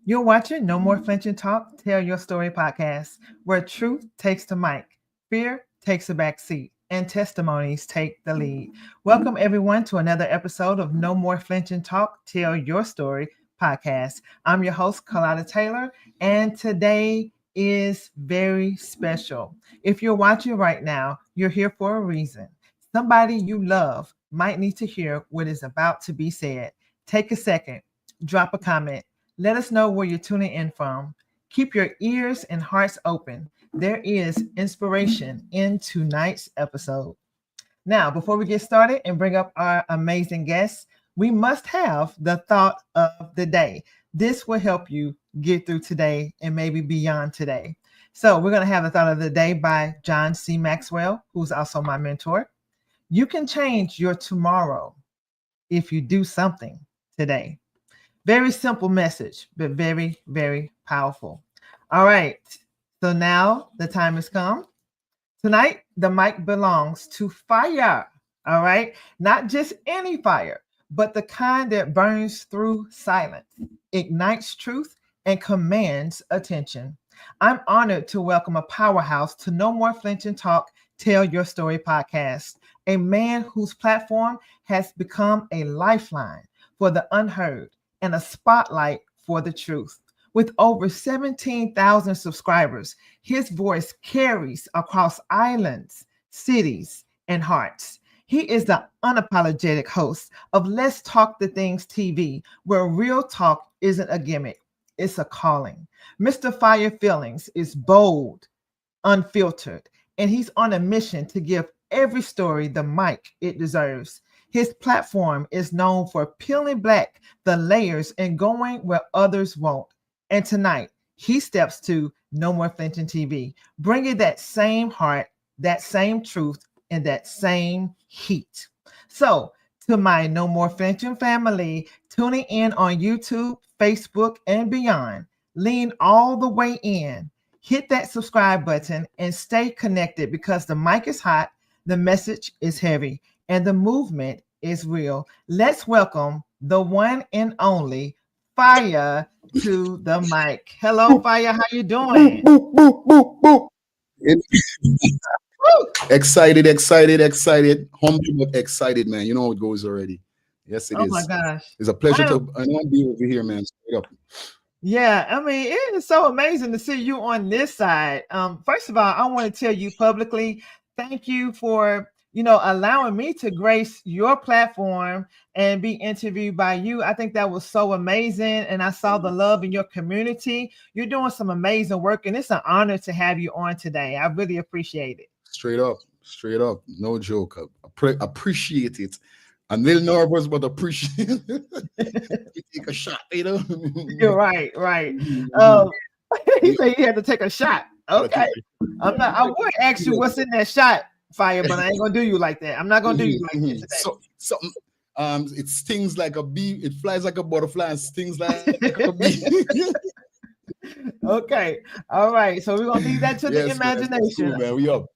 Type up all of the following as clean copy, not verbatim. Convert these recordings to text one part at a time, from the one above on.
You're watching No More Flinching Talk, Tell Your Story podcast, where truth takes the mic, fear takes a back seat, and testimonies take the lead. Welcome, everyone, to another episode of No More Flinching Talk, Tell Your Story podcast. I'm your host, Kalada Taylor, and today is very special. If you're watching right now, you're here for a reason. Somebody you love might need to hear what is about to be said. Take a second, drop a comment. Let us know where you're tuning in from. Keep your ears and hearts open. There is inspiration in tonight's episode. Now, before we get started and bring up our amazing guests, we must have the thought of the day. This will help you get through today and maybe beyond today. So we're going to have the thought of the day by John C. Maxwell, who's also my mentor. You can change your tomorrow if you do something today. Very simple message, but very, very powerful. All right. So now the time has come. Tonight, the mic belongs to fire. All right. Not just any fire, but the kind that burns through silence, ignites truth, and commands attention. I'm honored to welcome a powerhouse to No More Flinching Talk, Tell Your Story podcast, a man whose platform has become a lifeline for the unheard and a spotlight for the truth. With over 17,000 subscribers, his voice carries across islands, cities, and hearts. He is the unapologetic host of Let's Talk the Things TV, where real talk isn't a gimmick, it's a calling. Mr. FIYA Feelings is bold, unfiltered, and he's on a mission to give every story the mic it deserves. His platform is known for peeling back the layers and going where others won't. And tonight, he steps to No More Flinching TV, bringing that same heart, that same truth, and that same heat. So, to my No More Flinching family, tuning in on YouTube, Facebook, and beyond, lean all the way in. Hit that subscribe button and stay connected because the mic is hot, the message is heavy, and the movement is real. Let's welcome the one and only FIYA to the mic. Hello, FIYA. How you doing? Boop, boop, boop, boop. Excited. Humble but excited, man. You know how it goes already. Yes, it Oh my is. gosh. It's a pleasure to be over here, man. Straight up. Yeah, I mean, it is so amazing to see you on this side. First of all, I want to tell you publicly, thank you for, allowing me to grace your platform and be interviewed by you. I think that was so amazing. And I saw the love in your community. You're doing some amazing work, and it's an honor to have you on today. I really appreciate it. Straight up. No joke. Appreciate it. I'm a little nervous, but appreciate it. Take a shot, You're right. He said he had to take a shot. Okay. I would ask you what's in that shot, FIYA, but I ain't gonna do you like that. I'm not gonna do you like that today. It stings like a bee, it flies like a butterfly and stings like a bee. Okay. All right. So we're gonna leave that to the imagination. Man. We up.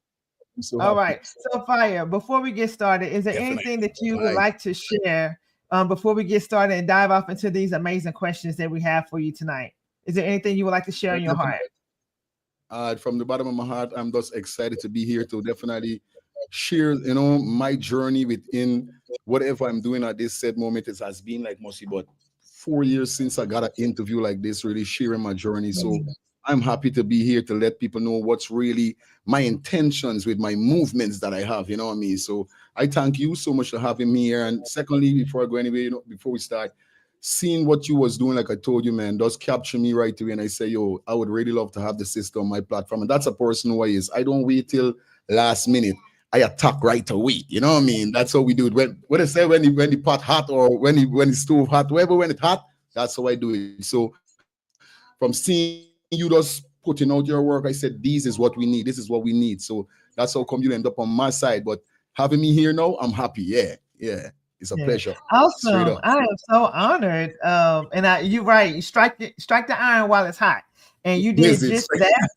All right. So FIYA, before we get started, is there anything that you would like to share before we get started and dive off into these amazing questions that we have for you tonight? Is there anything you would like to share in your heart? From the bottom of my heart, I'm just excited to be here to definitely share, my journey within whatever I'm doing at this said moment. It has been like mostly about 4 years since I got an interview like this, really sharing my journey. So I'm happy to be here to let people know what's really my intentions with my movements that I have, you know what I mean? So I thank you so much for having me here. And secondly, before I go anywhere, before we start, seeing what you was doing, like I told you, man, does capture me right away. And I say, yo, I would really love to have the sister on my platform. And that's a person who I is. I don't wait till last minute. I attack right away. You know what I mean? That's how we do it. When I say when the pot hot or when the stove hot, whatever, when it's hot, that's how I do it. So from seeing you just putting out your work, I said, this is what we need. This is what we need. So that's how come you end up on my side. But having me here now, I'm happy. Yeah. It's a pleasure. Awesome. I am so honored. And you're right. You strike the iron while it's hot. And you did just that.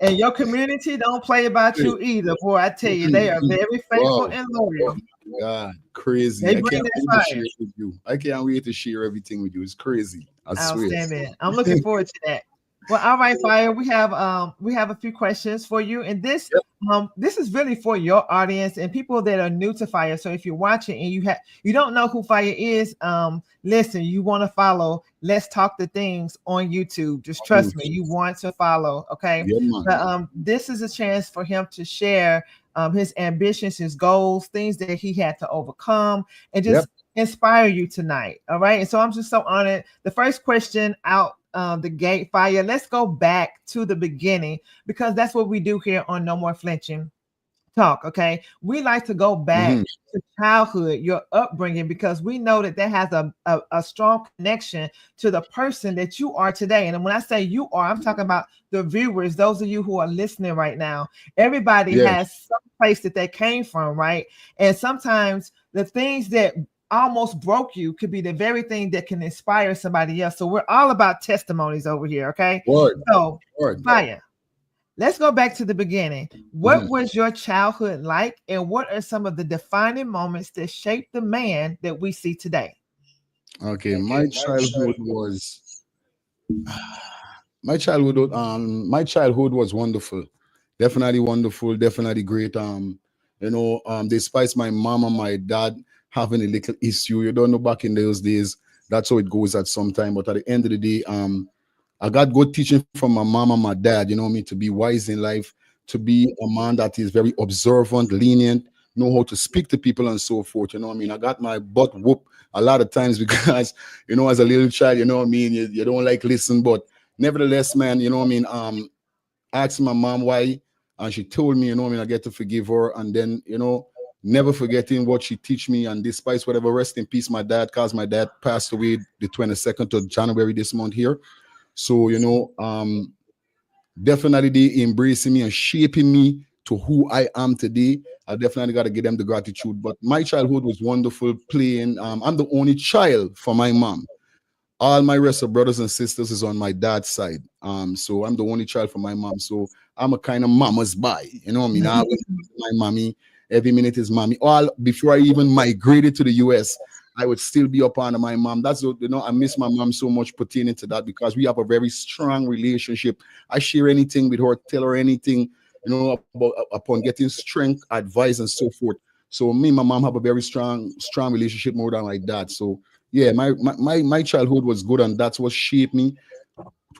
And your community don't play about you either. Boy, I tell you, they are very faithful and loyal. God, crazy. They I bring can't that wait to fire. share it with you. I can't wait to share everything with you. It's crazy. I swear. Outstanding. I'm looking forward to that. Well, all right, Fire. We have a few questions for you, and Yep. this is really for your audience and people that are new to Fire. So if you're watching and you don't know who Fire is, listen, you want to follow Let's Talk the Things on YouTube. Just trust me, you want to follow, okay? Yeah, man. But this is a chance for him to share his ambitions, his goals, things that he had to overcome, and Yep. just inspire you tonight. All right. And so I'm just so honored. The first question out the gate, Fire. Let's go back to the beginning because that's what we do here on No More Flinching Talk. Okay. We like to go back Mhm. to childhood, your upbringing, because we know that that has a strong connection to the person that you are today. And when I say you are, I'm talking about the viewers, those of you who are listening right now. Everybody Yeah. has some place that they came from, right? And sometimes the things that almost broke you could be the very thing that can inspire somebody else. So we're all about testimonies over here. Okay. Word. So, Word. Fire. Let's go back to the beginning. What Mhm. was your childhood like, and what are some of the defining moments that shaped the man that we see today? Okay. My childhood was wonderful. Definitely wonderful, definitely great. Despite my mom and my dad having a little issue, you don't know, back in those days, that's how it goes at some time. But at the end of the day, I got good teaching from my mom and my dad, to be wise in life, to be a man that is very observant, lenient, know how to speak to people and so forth. I got my butt whooped a lot of times because, as a little child, you don't like listen, but nevertheless, man, asked my mom why, and she told me, I get to forgive her, and then, never forgetting what she teach me, and despite whatever, rest in peace, my dad, cause my dad passed away the 22nd of January this month here. So, definitely they embracing me and shaping me to who I am today. I definitely got to give them the gratitude. But my childhood was wonderful playing. I'm the only child for my mom. All my rest of brothers and sisters is on my dad's side. So I'm the only child for my mom. So I'm a kind of mama's boy. You know what I mean? I always my mommy. Every minute is mommy. All before I even migrated to the US, I would still be up under my mom. That's what, I miss my mom so much pertaining to that because we have a very strong relationship. I share anything with her, tell her anything, about upon getting strength, advice, and so forth. So me and my mom have a very strong relationship more than like that. So yeah, my childhood was good, and that's what shaped me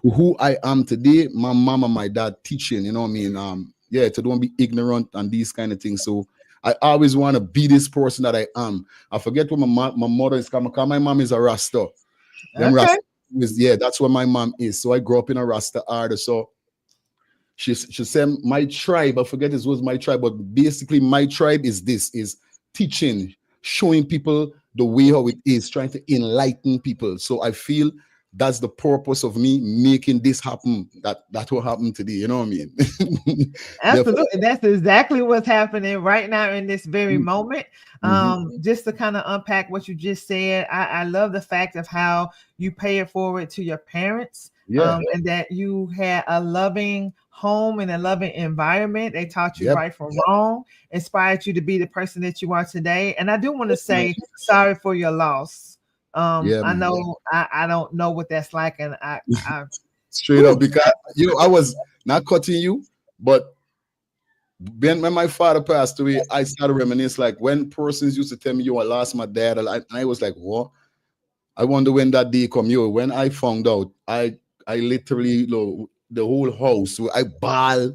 to who I am today. My mom and my dad teaching, yeah, to don't be ignorant and these kind of things. So I always want to be this person that I am. I forget what my mother is coming. My mom is a Rasta. Them Okay. Rasta is, yeah, that's what my mom is. So I grew up in a Rasta order. So she said my tribe, I forget this was my tribe, but basically my tribe is this is teaching, showing people the way how it is, trying to enlighten people. So I feel that's the purpose of me making this happen. That will happen today. You know what I mean? Definitely. Absolutely. That's exactly what's happening right now in this very moment. Mhm. Just to kind of unpack what you just said, I love the fact of how you pay it forward to your parents, Yeah. and that you had a loving home and a loving environment. They taught you Yep. right from wrong, inspired you to be the person that you are today. And I do want to say sorry for your loss. Yeah, I man. know I don't know what that's like, and I Straight up, whew, because I was not cutting you, but when my father passed away, I started reminisce like when persons used to tell me, "Yo, I lost my dad," I was like, "What?" I wonder when that day come. When I found out, I literally, the whole house, I bawl,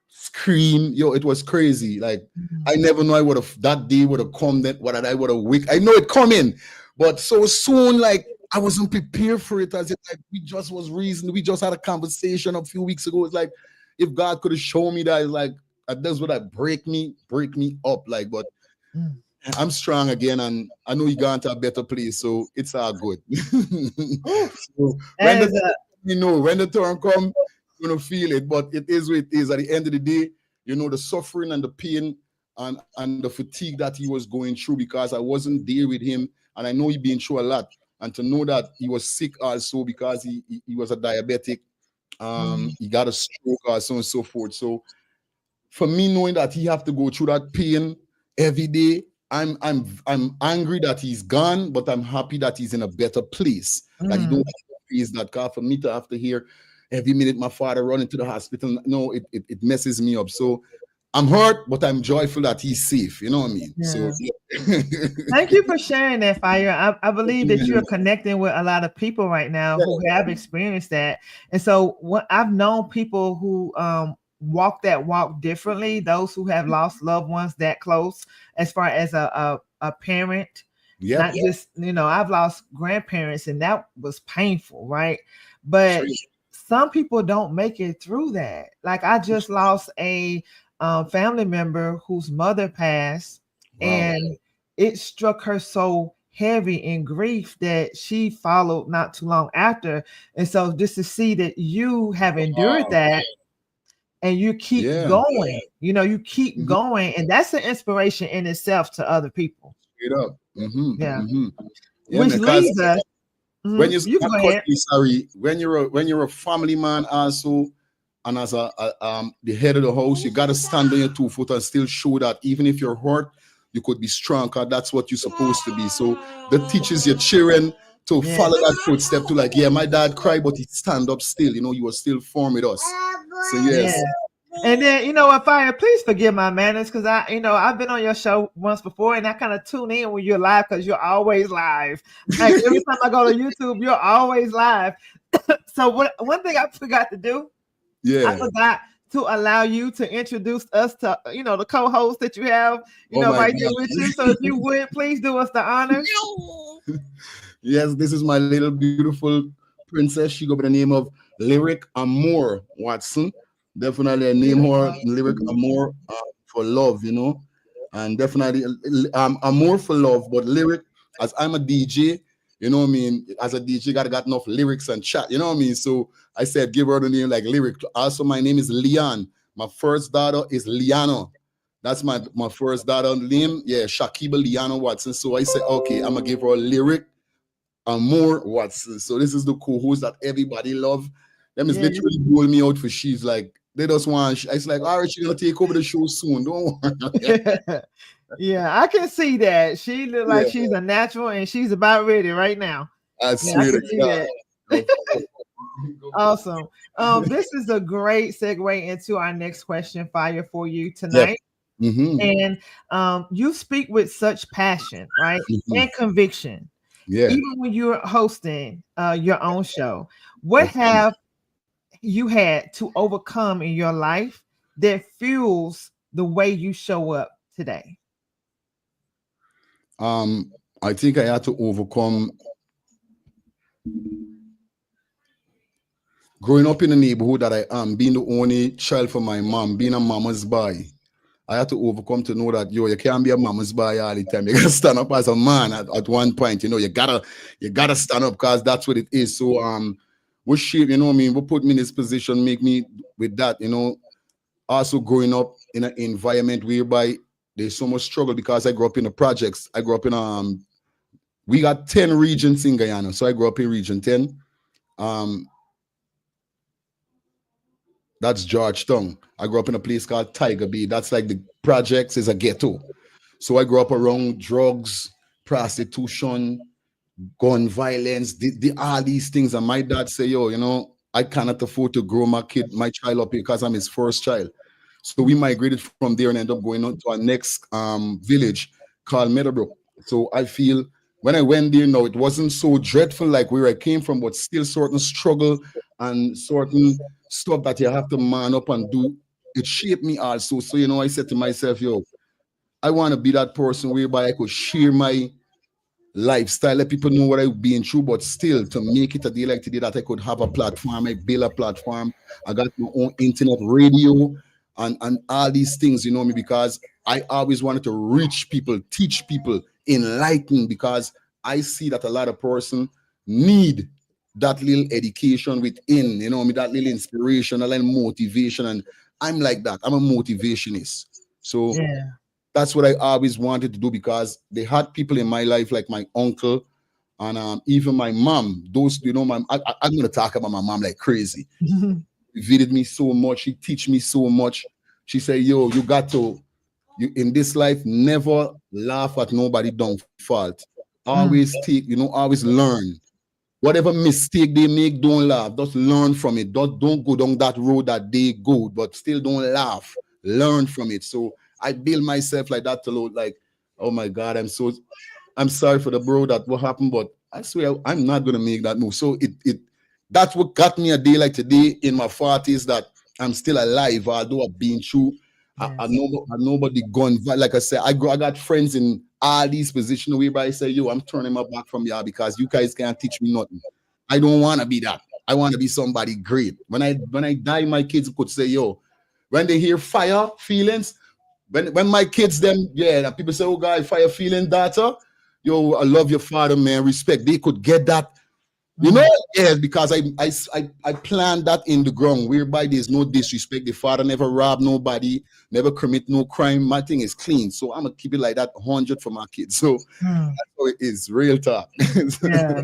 scream. It was crazy. Like I never know I would have that day would have come. That what I would have wake. I know it coming, but so soon, like I wasn't prepared for it. As if like we just was reason. We just had a conversation a few weeks ago. It's like if God could have shown me that, it's like that's what break me up. Like, but mm, I'm strong again, and I know you got to a better place, so it's all good. whew, So when that the is a when the turn come, you're gonna feel it. But it is what it is. At the end of the day, the suffering and the pain and the fatigue that he was going through because I wasn't there with him, and I know he been through a lot. And to know that he was sick also because he was a diabetic, mm, he got a stroke or so and so forth. So for me, knowing that he have to go through that pain every day, I'm angry that he's gone, but I'm happy that he's in a better place. That he don't face that car for me to have to hear every minute my father running to the hospital. No, it messes me up. So I'm hurt, but I'm joyful that he's safe. You know what I mean? So Yeah. Thank you for sharing that, Fire. I believe that you're connecting with a lot of people right now who have experienced that. And so what I've known people who walk that walk differently, those who have lost loved ones that close, as far as a parent. Not just, I've lost grandparents and that was painful, right? But some people don't make it through that. Like I just lost a family member whose mother passed. Wow. And it struck her so heavy in grief that she followed not too long after. And so just to see that you have endured that and you keep going, you keep going. And that's an inspiration in itself to other people. Straight up. Yeah. Which leads us. When sorry, when you're a family man also, and as the head of the house, you gotta stand on your 2 foot and still show that even if you're hurt, you could be strong, because that's what you're supposed to be. So that teaches your children to follow that footstep to like, my dad cried, but he stand up still. You are still formed with us. So yes. Yeah. And then what, Fire, please forgive my manners, because I've been on your show once before and I kind of tune in when you're live because you're always live. Like every time I go to YouTube, you're always live. So one thing I forgot to do, I forgot to allow you to introduce us to the co-host that you have right there with you. So if you would please do us the honor. Yes, this is my little beautiful princess. She go by the name of Lyric Amore Watson. Definitely I name her Lyric Amore for love, and definitely Amore for love, but Lyric, as I'm a DJ, what I mean, as a DJ got enough lyrics and chat, what I mean. So I said give her the name like Lyric. Also my name is Leon. My first daughter is Liana. That's my first daughter name. Shakiba Liana Watson. So I said, okay, I'm gonna give her a Lyric Amore Watson. So this is the co-host that everybody love. Them is literally blowing me out for she's like, they just want. It's like, all right, she's gonna take over the show soon. Don't worry. Yeah, I can see that. She look like she's a natural, and she's about ready right now. I swear to God. Awesome. This is a great segue into our next question, Fire, for you tonight. And you speak with such passion, right, and conviction. Even when you're hosting your own show, what have you had to overcome in your life that fuels the way you show up today? I think I had to overcome growing up in the neighborhood that I am, being the only child for my mom, being a mama's boy. I had to overcome to know that you can't be a mama's boy all the time. You gotta stand up as a man at one point. You gotta stand up, because that's what it is. So what shape, what put me in this position, make me with that, also growing up in an environment whereby there's so much struggle, because I grew up in the projects. I grew up in we got 10 regions in Guyana. So I grew up in region 10. That's Georgetown. I grew up in a place called Tiger Bay. That's like the projects is a ghetto. So I grew up around drugs, prostitution, gun violence, all these things. And my dad say, I cannot afford to grow my child up because I'm his first child. So we migrated from there and ended up going on to our next village called Meadowbrook. So I feel when I went there, it wasn't so dreadful like where I came from, but still certain struggle and certain stuff that you have to man up and do. It shaped me also. So, I said to myself, I want to be that person whereby I could share my lifestyle, let people know what I've been through, but still to make it a day like today that I could have a platform, I build a platform, I got my own internet radio and all these things, because I always wanted to reach people, teach people, enlighten, because I see that a lot of person need that little education within, that little inspiration, a little motivation. And I'm like that. I'm a motivationist. So that's what I always wanted to do, because they had people in my life like my uncle and even my mom. Those, I'm going to talk about my mom like crazy. She visited me so much. She teach me so much. She said, you got to You in this life, never laugh at nobody downfall. Mm, Always take, always learn. Whatever mistake they make, don't laugh. Just learn from it. Don't go down that road that they go, but still don't laugh. Learn from it. So I build myself like that to load, like, oh my God, I'm sorry for the bro that what happened, but I swear I'm not gonna make that move. So it that's what got me a day like today in my 40s, that I'm still alive, although I've been through. I yes. know nobody gone. Like I said, I got friends in all these positions whereby I say, yo, I'm turning my back from y'all because you guys can't teach me nothing. I don't want to be that. I want to be somebody great. When I die, my kids could say, yo, when they hear fire feelings, when my kids them, yeah, and people say, oh God, fire feeling daughter, yo, I love your father, man, respect. They could get that, Mm, yes, because I planned that in the ground, whereby there's no disrespect. The father never robbed nobody, never commit no crime. My thing is clean, so I'm gonna keep it like that, 100 for my kids. So mm. that's how it is, real talk. Yeah,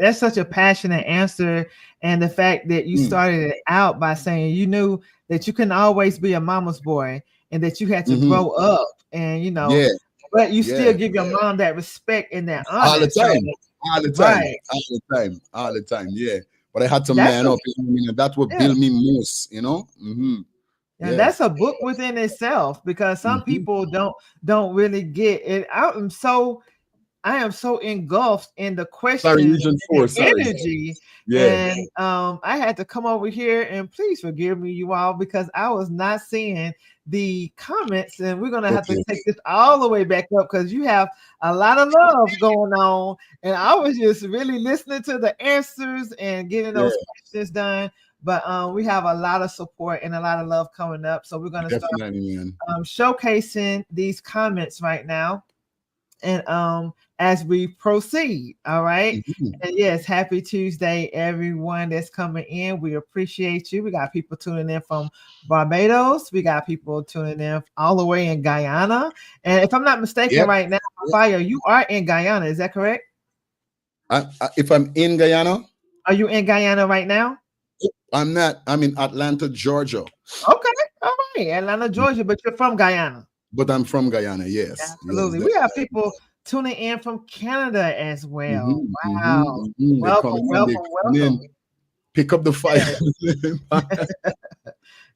that's such a passionate answer, and the fact that you Mm, started it out by saying you knew that you couldn't always be a mama's boy, and that you had to mhm. grow up, and Yeah, but you still yeah, give your mom that respect and that all honor. the So, time, all the time, right, all the time, all the time. Yeah, but I had to that's man a up. You know what I mean? And that's what yeah. built me most. And Yeah. that's a book within itself because some Mhm. people don't really get it. I am so engulfed in the Sorry, questions Region and 4. the Sorry. energy. Yeah. And I had to come over here and please forgive me, you all, because I was not seeing the comments. And we're gonna have to Okay. take this all the way back up because you have a lot of love going on. And I was just really listening to the answers and getting Yeah. those questions done. But we have a lot of support and a lot of love coming up. So we're gonna start Definitely, man. showcasing these comments right now and as we proceed. All right. Mhm. And yes, happy Tuesday, everyone that's coming in. We appreciate you. We got people tuning in from Barbados. We got people tuning in all the way in Guyana. And if I'm not mistaken, Yep. right now, Fire, you are in Guyana. Is that correct? If I'm in Guyana, Are you in Guyana right now? I'm not. I'm in Atlanta, Georgia, Okay. All right. Atlanta, Georgia, but you're from Guyana. but I'm from Guyana. Yes. Yes. Absolutely. We have people tuning in from Canada as well. Wow. They Welcome, coming in. They welcome, coming welcome. in. Pick up the fire. Yes.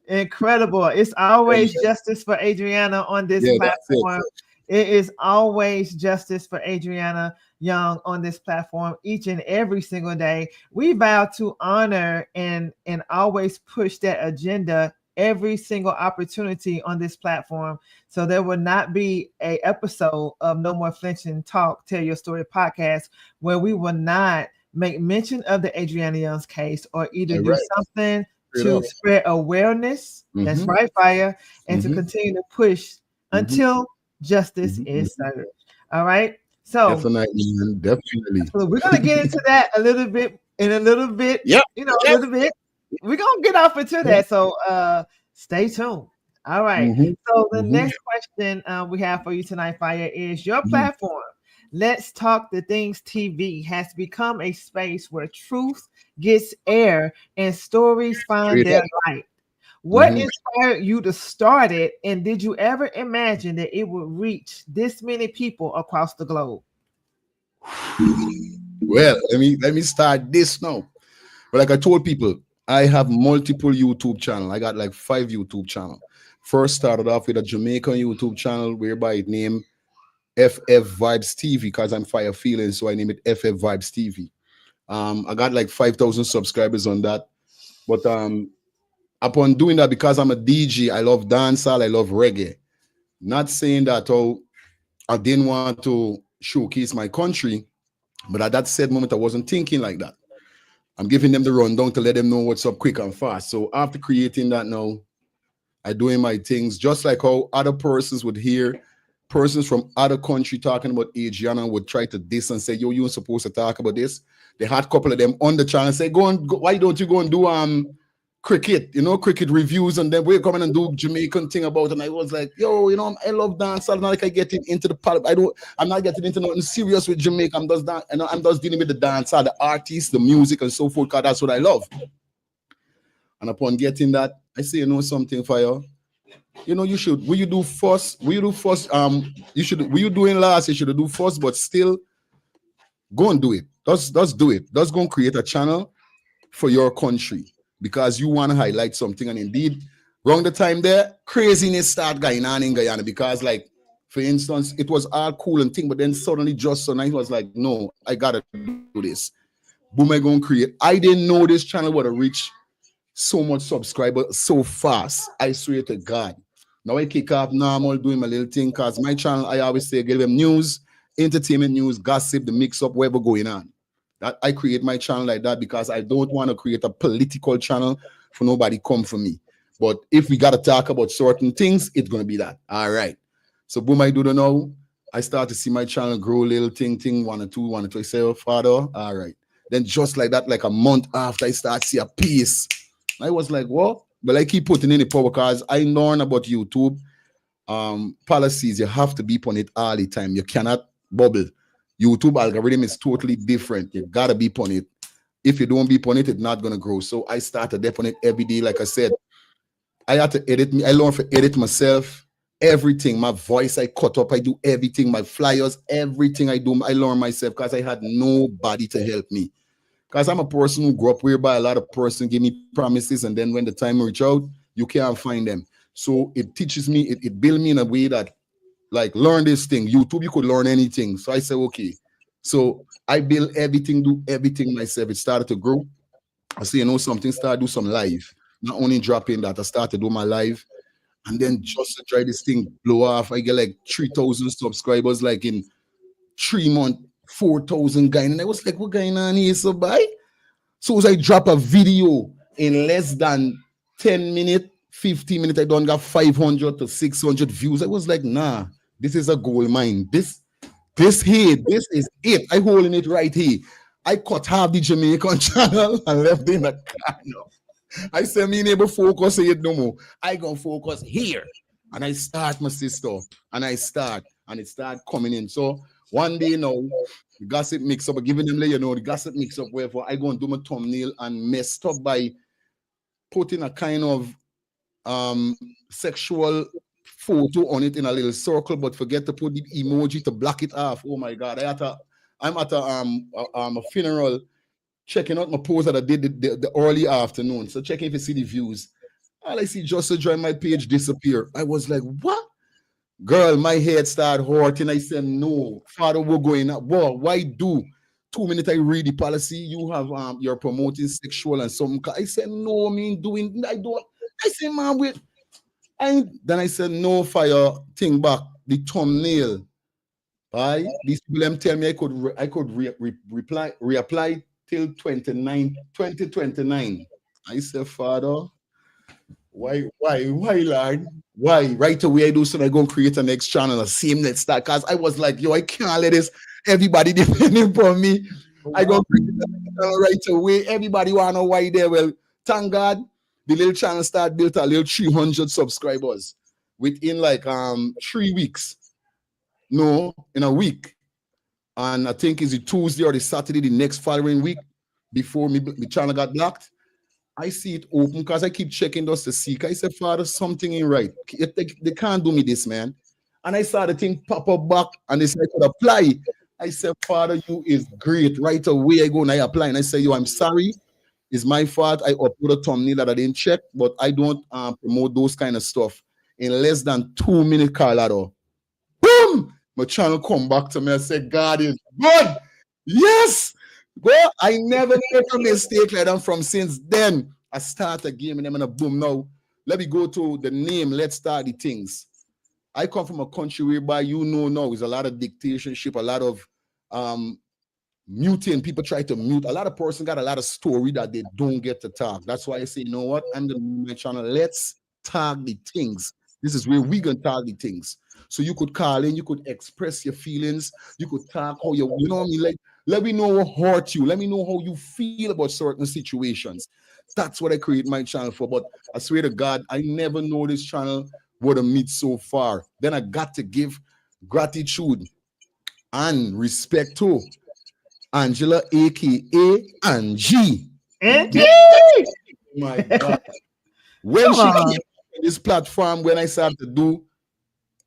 Incredible. It's always justice for Adriana on this Yeah, that's it. platform. It is always justice for Adriana Young on this platform each and every single day. We vow to honor and always push that agenda every single opportunity on this platform. So there will not be a episode of No More Flinching Talk, Tell Your Story podcast where we will not make mention of the Adriana Young's case or either All do right. something Straight to up. spread awareness. That's Mm-hmm. right, Fire, and to Mm-hmm. continue to push Mm-hmm. until justice Mm-hmm. is served. All right. So Definitely, man. Definitely. we're gonna get into that a little bit in a little bit, Yep. a Yep. little bit. We're gonna get off into Yep. that. So stay tuned. All right. Mm-hmm. So the Mm-hmm. next question we have for you tonight, Fire, is your Mm-hmm. platform. Let's Talk the Things TV has become a space where truth gets air and stories find Straight their up. light. What Mm-hmm. inspired you to start it, and did you ever imagine that it would reach this many people across the globe? Well, let me start this now. But like I told people, I have multiple YouTube channel. I got like 5 YouTube channel. First started off with a Jamaican YouTube channel whereby it named FF Vibes TV because I'm Fire Feelings, so I name it FF Vibes TV. I got like 5,000 subscribers on that. But upon doing that, because I'm a DJ, I love dancehall, I love reggae. Not saying that I didn't want to showcase my country, but at that said moment, I wasn't thinking like that. I'm giving them the rundown to let them know what's up quick and fast. So after creating that now, I doing my things just like how other persons would hear persons from other country talking about Adriana would try to diss and say, yo, you ain't supposed to talk about this. They had a couple of them on the channel say, why don't you go and do cricket, cricket reviews, and then we're coming and do Jamaican thing about it. And I was like, yo, I love dance. I'm not like I getting into I'm not getting into nothing serious with Jamaica. I'm just I'm just dealing with the dance, the artists, the music, and so forth, because that's what I love. And upon getting that, I say, something, Fire. You should. Will you do first? Will you do first? You should. Will you doing last? You should do first, but still go and do it. Just do it. Just go and create a channel for your country because you want to highlight something. And indeed, around the time there, craziness start going on in Guyana because, like, for instance, it was all cool and thing, but then suddenly just so nice was like, no, I gotta do this. Boom, I gonna create. I didn't know this channel would have reached so much subscribers so fast. I swear to God. Now I kick off normal doing my little thing because my channel, I always say, give them news, entertainment news, gossip, the mix up, whatever going on. That I create my channel like that because I don't want to create a political channel for nobody come for me. But if we gotta talk about certain things, it's gonna be that. All right. So boom, I do the now. I start to see my channel grow, little thing, one or two. I say, oh, Father, all right. Then just like that, like a month after, I start to see a piece. I was like, what? But I keep putting in the power because I learn about YouTube policies. You have to be on it all the time. You cannot bubble. YouTube algorithm is totally different. You gotta be on it. If you don't be on it, it's not gonna grow. So I started up on it every day. Like I said, I had to edit me. I learned to edit myself. Everything, my voice, I cut up. I do everything. My flyers, everything I do, I learn myself because I had nobody to help me. Because I'm a person who grew up whereby a lot of person give me promises, and then when the time reach out, you can't find them. So it teaches me, it builds me in a way that, like, learn this thing. YouTube, you could learn anything. So I said, okay. So I build everything, do everything myself. It started to grow. I say, something, start do some live. Not only dropping that, I started do my live. And then just to try this thing blow off, I get like 3,000 subscribers, like in 3 months, 4,000 guys. And I was like, what going on here? So bye. So as I drop a video in less than 10 minutes, 15 minutes, I don't got 500 to 600 views. I was like, nah, this is a gold mine. This here, this is it. I holding it right here. I cut half the Jamaican channel and left in the car. No. I said, me never focus it no more. I gonna focus here. And I start, my sister. And I start. And it start coming in. So one day now, the gossip mix up, giving them, the gossip mix up, wherefore I go and do my thumbnail and messed up by putting a kind of sexual photo on it in a little circle, but forget to put the emoji to block it off. Oh my God. I'm at a funeral, checking out my post that I did the early afternoon. So checking if you see the views. All I see just to join my page disappear. I was like, what? Girl, my head started hurting. I said, no, Father, we're going up. Boy, why do? 2 minutes I read the policy. You have you're promoting sexual and something. I said, no, I don't. I said, man, wait. And then I said, no, fire, thing back, the thumbnail. Right? These people them tell me I could reapply till 2029. I said, Father, why, Lord? Why? Right away I do so I go and create a next channel, a same let's start. Because I was like, yo, I can't let this everybody depending upon me. I go create a channel right away. Everybody wanna know why there. Well, thank God, the little channel start built a little 300 subscribers within like 3 weeks. No, in a week. And I think it's the Tuesday or the Saturday, the next following week, before my channel got blocked. I see it open because I keep checking just to see. I said, Father, something ain't right. They can't do me this, man. And I saw the thing pop up back and they said I could apply. I said, Father, you is great. Right away I go and I apply. And I say, yo, I'm sorry. It's my fault. I upload a thumbnail that I didn't check, but I don't promote those kind of stuff. In less than 2 minutes, Carlado, boom! My channel come back to me and say, God is good. Yes. Well, I never make a mistake like that from since then. I start a game and I'm gonna boom now. Let me go to the name. Let's start the things. I come from a country whereby now is a lot of dictatorship, a lot of muting. People try to mute. A lot of person got a lot of story that they don't get to talk. That's why I say, you know what? I'm gonna move my channel. Let's talk the things. This is where we gonna talk the things. So you could call in, you could express your feelings, you could talk how you know what I mean? Like, let me know what hurt you. Let me know how you feel about certain situations. That's what I create my channel for. But I swear to God, I never know this channel would have meet so far. Then I got to give gratitude and respect to Angela, aka Angie. Angie! Oh my God. When she came this platform, when I started to do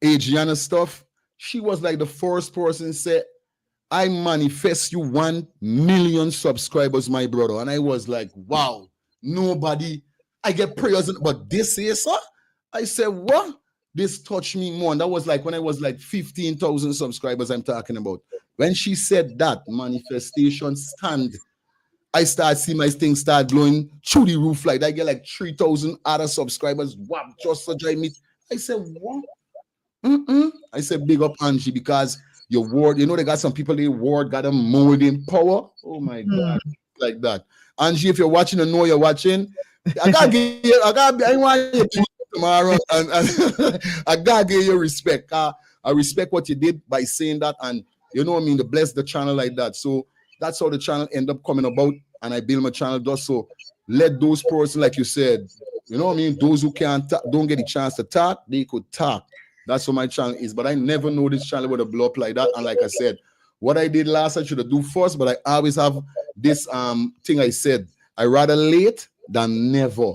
Adriana stuff, she was like the first person said, I manifest you 1 million subscribers, my brother. And I was like, wow, nobody, I get prayers, but this is, sir? I said, what? This touched me more. And that was like when I was like 15,000 subscribers I'm talking about. When she said that, manifestation stand, I start seeing my thing start blowing through the roof. Like I get like 3,000 other subscribers. Wow, just so I meet. I said, what? I said, big up Angie, because your word, you know, they got some people, their word got them molding power. Oh my God, like that. Angie, if you're watching and know you're watching, I want you to tomorrow and I gotta give you respect. I respect what you did by saying that, and you know what I mean, to bless the channel like that. So that's how the channel end up coming about, and I build my channel just so let those persons, like you said, you know what I mean, those who can't don't get a chance to talk, they could talk. That's what my channel is. But I never know this channel would have blow up like that. And like I said, what I did last, I should have do first, but I always have this thing I said, I rather late than never.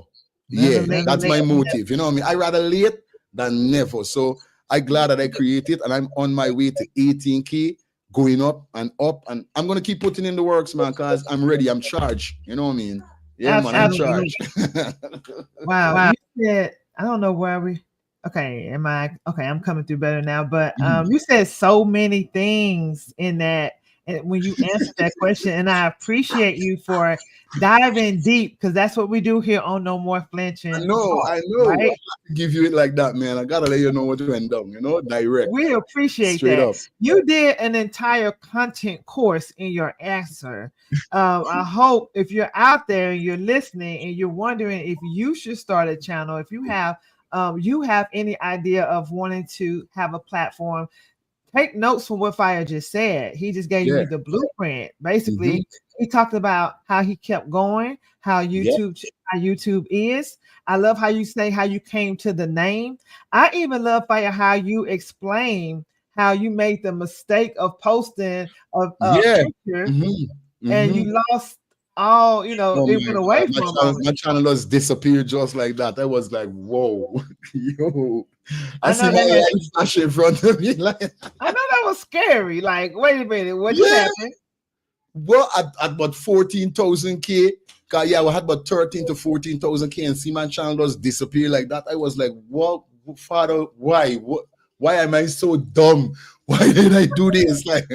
That's my motive. You know what I mean? I rather late than never. So I'm glad that I created, and I'm on my way to 18K, going up, and I'm gonna keep putting in the works, man, because I'm ready. I'm charged. You know what I mean? Yeah, man, I'm charged. Wow. You said, I don't know where we. Okay, I'm coming through better now. But you said so many things in that, and when you answered that question, and I appreciate you for diving deep, because that's what we do here on No More Flinching. I know. Right? I have to give you it like that, man. I gotta let you know what went down, you know, direct. We appreciate straight that. Up. You did an entire content course in your answer. I hope if you're out there and you're listening and you're wondering if you should start a channel, if you have any idea of wanting to have a platform, take notes from what FIYA just said. He just gave you the blueprint. Basically, he talked about how he kept going, how YouTube is. I love how you say how you came to the name. I even love, FIYA, how you explain how you made the mistake of posting a picture and you lost all, you know, it went away from my channel just disappeared just like that. I was like, whoa, yo. I see my life flash in front of me. Like, I know that was scary. Like, wait a minute, what just happened? Well, at about 14,000K, we had about 13 to 14,000K, and see my channel just disappear like that. I was like, what, Father, why? Why am I so dumb? Why did I do this? Like,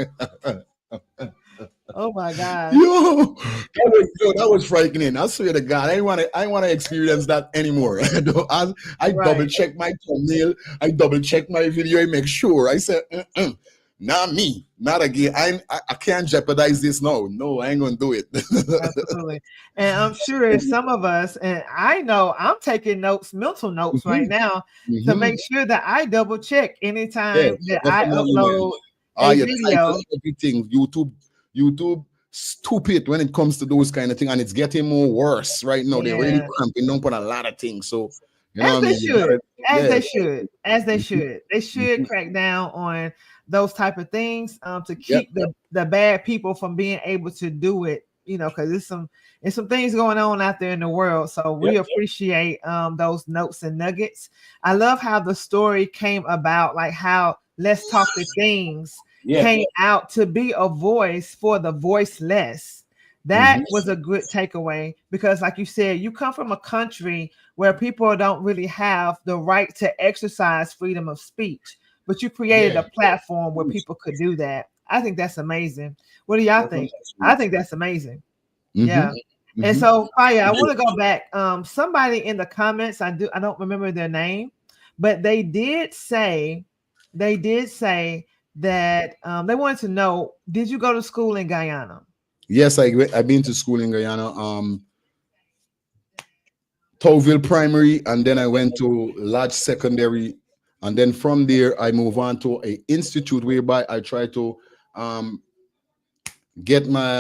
oh my God. That was frightening. I swear to God, I want to experience that anymore. I double check my thumbnail, I double check my video, I make sure. I said, not me, not again. I can't jeopardize this. No, I ain't gonna do it. Absolutely. And I'm sure if some of us, and I know I'm taking notes, mental notes right now, to make sure that I double check anytime that I upload a video. Everything YouTube stupid when it comes to those kind of things, and it's getting more worse right now. They're really cramping down on a lot of things. So you know, they should crack down on those type of things to keep the bad people from being able to do it. You know, because there's some things going on out there in the world. So we appreciate those notes and nuggets. I love how the story came about, like how Let's Talk the Things came out to be a voice for the voiceless. That was a good takeaway, because like you said, you come from a country where people don't really have the right to exercise freedom of speech, but you created a platform where people could do that. I think that's amazing. What do y'all think? I think that's amazing. Yeah. And so, FIYA, I want to go back. Somebody in the comments, I don't remember their name, but they did say that they wanted to know, did you go to school in Guyana? Yes, I've been to school in Guyana. Tauville Primary, and then I went to Lodge Secondary, and then from there I move on to an institute whereby I try to get my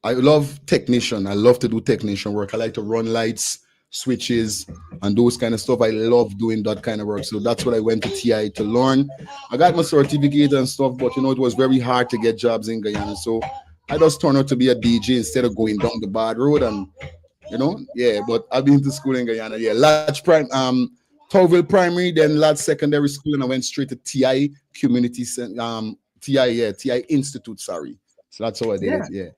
I love technician. I love to do technician work. I like to run lights, switches, and those kind of stuff. I love doing that kind of work. So that's what I went to TI to learn. I got my certificate and stuff, but you know, it was very hard to get jobs in Guyana. So I just turned out to be a DJ instead of going down the bad road, and you know, but I've been to school in Guyana. Lodge Prime, Towville Primary, then Lads Secondary School, and I went straight to TI Community TI Institute, sorry. So that's how I did Yeah. it, yeah.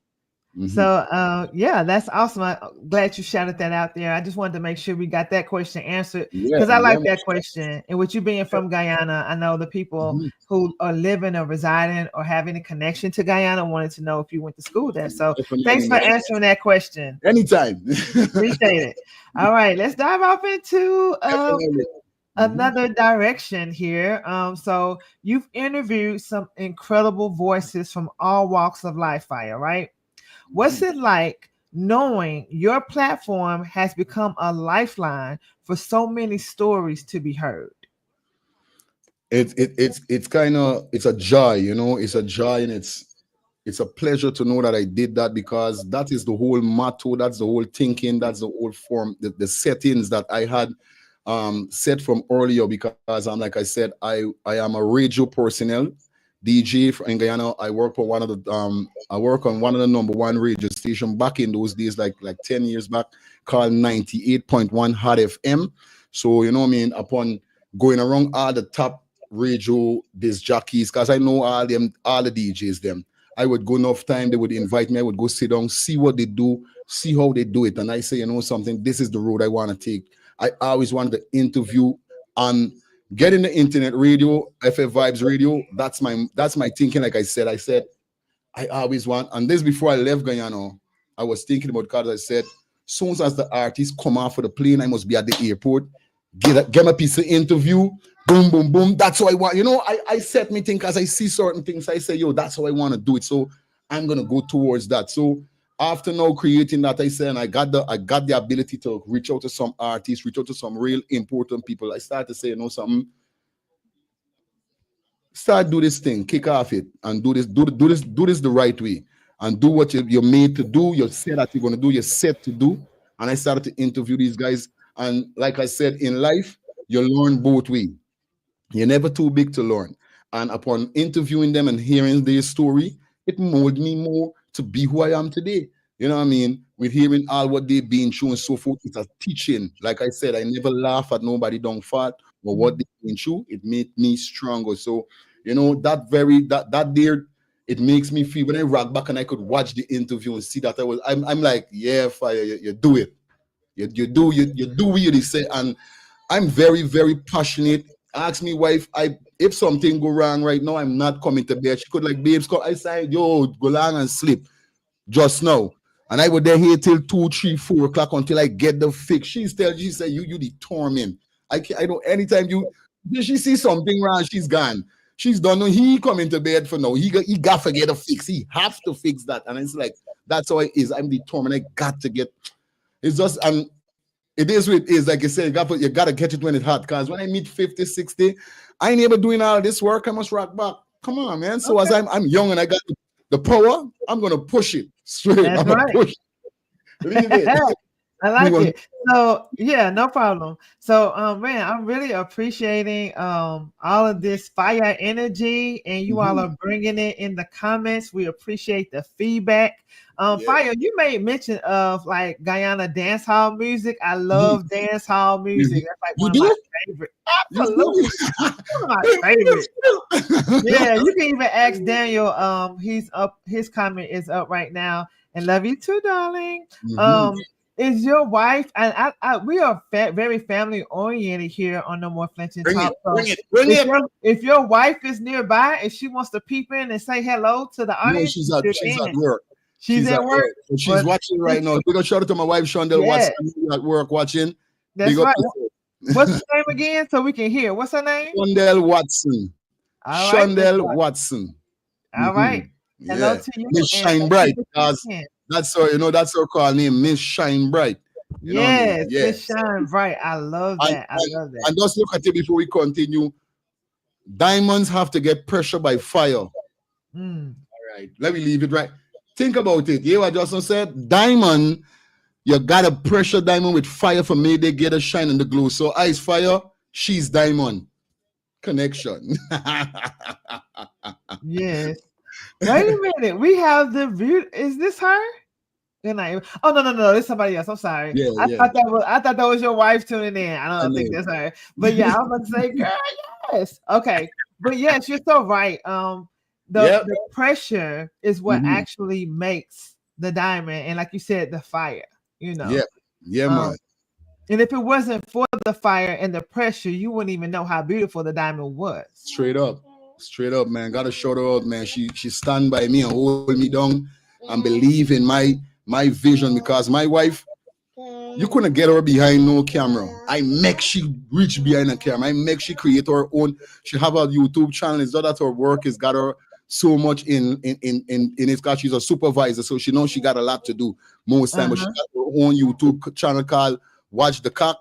So, Mm-hmm. yeah, that's awesome. I'm glad you shouted that out there. I just wanted to make sure we got that question answered Yeah, because I yeah, like that question. And with you being from Guyana, I know the people mm-hmm. who are living or residing or have any connection to Guyana wanted to know if you went to school there. So, thanks for Definitely. answering that question. Anytime. Appreciate it. All right, let's dive off into Definitely. Mm-hmm. another direction here. So you've interviewed some incredible voices from all walks of life, Fire, right? What's it like knowing your platform has become a lifeline for so many stories to be heard? It's kind of, it's a joy, you know, it's a joy, and it's a pleasure to know that I did that, because that is the whole motto, that's the whole thinking, that's the whole form, the settings that I had set from earlier. Because like I said, I am a radio personnel DJ in Guyana. I work for one of the I work on one of the number one radio station back in those days, like 10 years back, called 98.1 Hot FM. So you know what I mean, upon going around all the top radio disc jockeys, because I know all the DJs them. I would go enough time, they would invite me, I would go sit down, see what they do, see how they do it. And I say, you know something, this is the road I want to take. I always wanted to interview on getting the internet radio, FF Vibes radio. That's my thinking. Like I said, I always want, and this before I left Guyana, I was thinking about, because I said, soon as the artists come off of the plane, I must be at the airport, get a piece of interview, boom, boom, boom. That's how I want. You know, I set me think, as I see certain things, I say, yo, that's how I want to do it. So I'm gonna go towards that. So after now creating that, I said, and I got the ability to reach out to some artists, reach out to some real important people. I started to say, you know, something, start do this thing, kick off it, and do this the right way, and do what you're made to do. You said that you're gonna do. You're set to do. And I started to interview these guys, and like I said, in life, you learn both ways. You're never too big to learn. And upon interviewing them and hearing their story, it molded me more to be who I am today. You know what I mean? With hearing all what they've been through and so forth, it's a teaching. Like I said, I never laugh at nobody don't fat or what they've been through. It made me stronger. So, you know, that there, it makes me feel, when I rock back and I could watch the interview and see that I'm like, yeah, fire, you do it. You do what you say. And I'm very, very passionate. Ask me wife, if something go wrong right now, I'm not coming to bed. She could like, babes, I said, yo, go long and sleep just now. And I would there here till 2, 3, 4 o'clock until I get the fix. She said, you determined. I don't, anytime she sees something wrong, she's gone. She's done. No, he coming to bed for now. He got to get a fix. He have to fix that. And it's like, that's how it is. I'm determined. I got to get, it's just, and it is what it is. Like you said, you got to catch it when it's hot. Because when I meet 50, 60, I ain't able doing all this work. I must rock back. Come on, man. So as I'm young and I got the power, I'm going to push it straight. That's I'm going right. to push it. Leave it. I like it. So yeah, no problem. So man, I'm really appreciating all of this fire energy, and you all are bringing it in the comments. We appreciate the feedback. Fire, you made mention of like Guyana dance hall music. I love dance hall music. That's like one of my favorite. Absolutely, one of my favorite. Yeah, you can even ask Daniel. He's up. His comment is up right now. And love you too, darling. Is your wife, and we are very family oriented here on No More Flinching Talk. Bring it. If your wife is nearby, if she wants to peep in and say hello to the audience, no, she's at work. She's at work. So she's watching right now. We're gonna shout out to my wife Shondell Watson at work watching. That's right. What's her name again? So we can hear. What's her name? Shondell Watson. Shondell Watson. All right. Hello to you. Miss Shine Bright. That's her call name, Miss Shine Bright. Yes, Miss Shine Bright. I love that. I love that. And just look at it before we continue. Diamonds have to get pressure by fire. All right, let me leave it right. Think about it. Yeah, what Justin said. Diamond, you gotta pressure diamond with fire for me. They get a shine and the glow. So ice fire, she's diamond. Connection. Yes. Wait a minute. We have the view. Is this her? Good night. Oh no, it's somebody else. I'm sorry. Yeah, I yeah. thought that was your wife tuning in. I I don't think know. that's her. But yeah, I was about to say, girl, yes. Okay. But yes, you're so right. Yep. The pressure is what Mm-hmm. actually makes the diamond, and like you said, the fire, you know. Yep. Yeah, Um, man. and if it wasn't for the fire and the pressure, you wouldn't even know how beautiful the diamond was. Straight up. Straight up, man. Gotta shout her out, man. She stand by me and hold me down and believe in my vision because my wife, you couldn't get her behind no camera. I make she reach behind the camera. I make she create her own. She have a YouTube channel. It's not that her work has got her so much in it because she's a supervisor, so she knows she got a lot to do most time. But she Uh-huh. got her own YouTube channel called Watch the Cock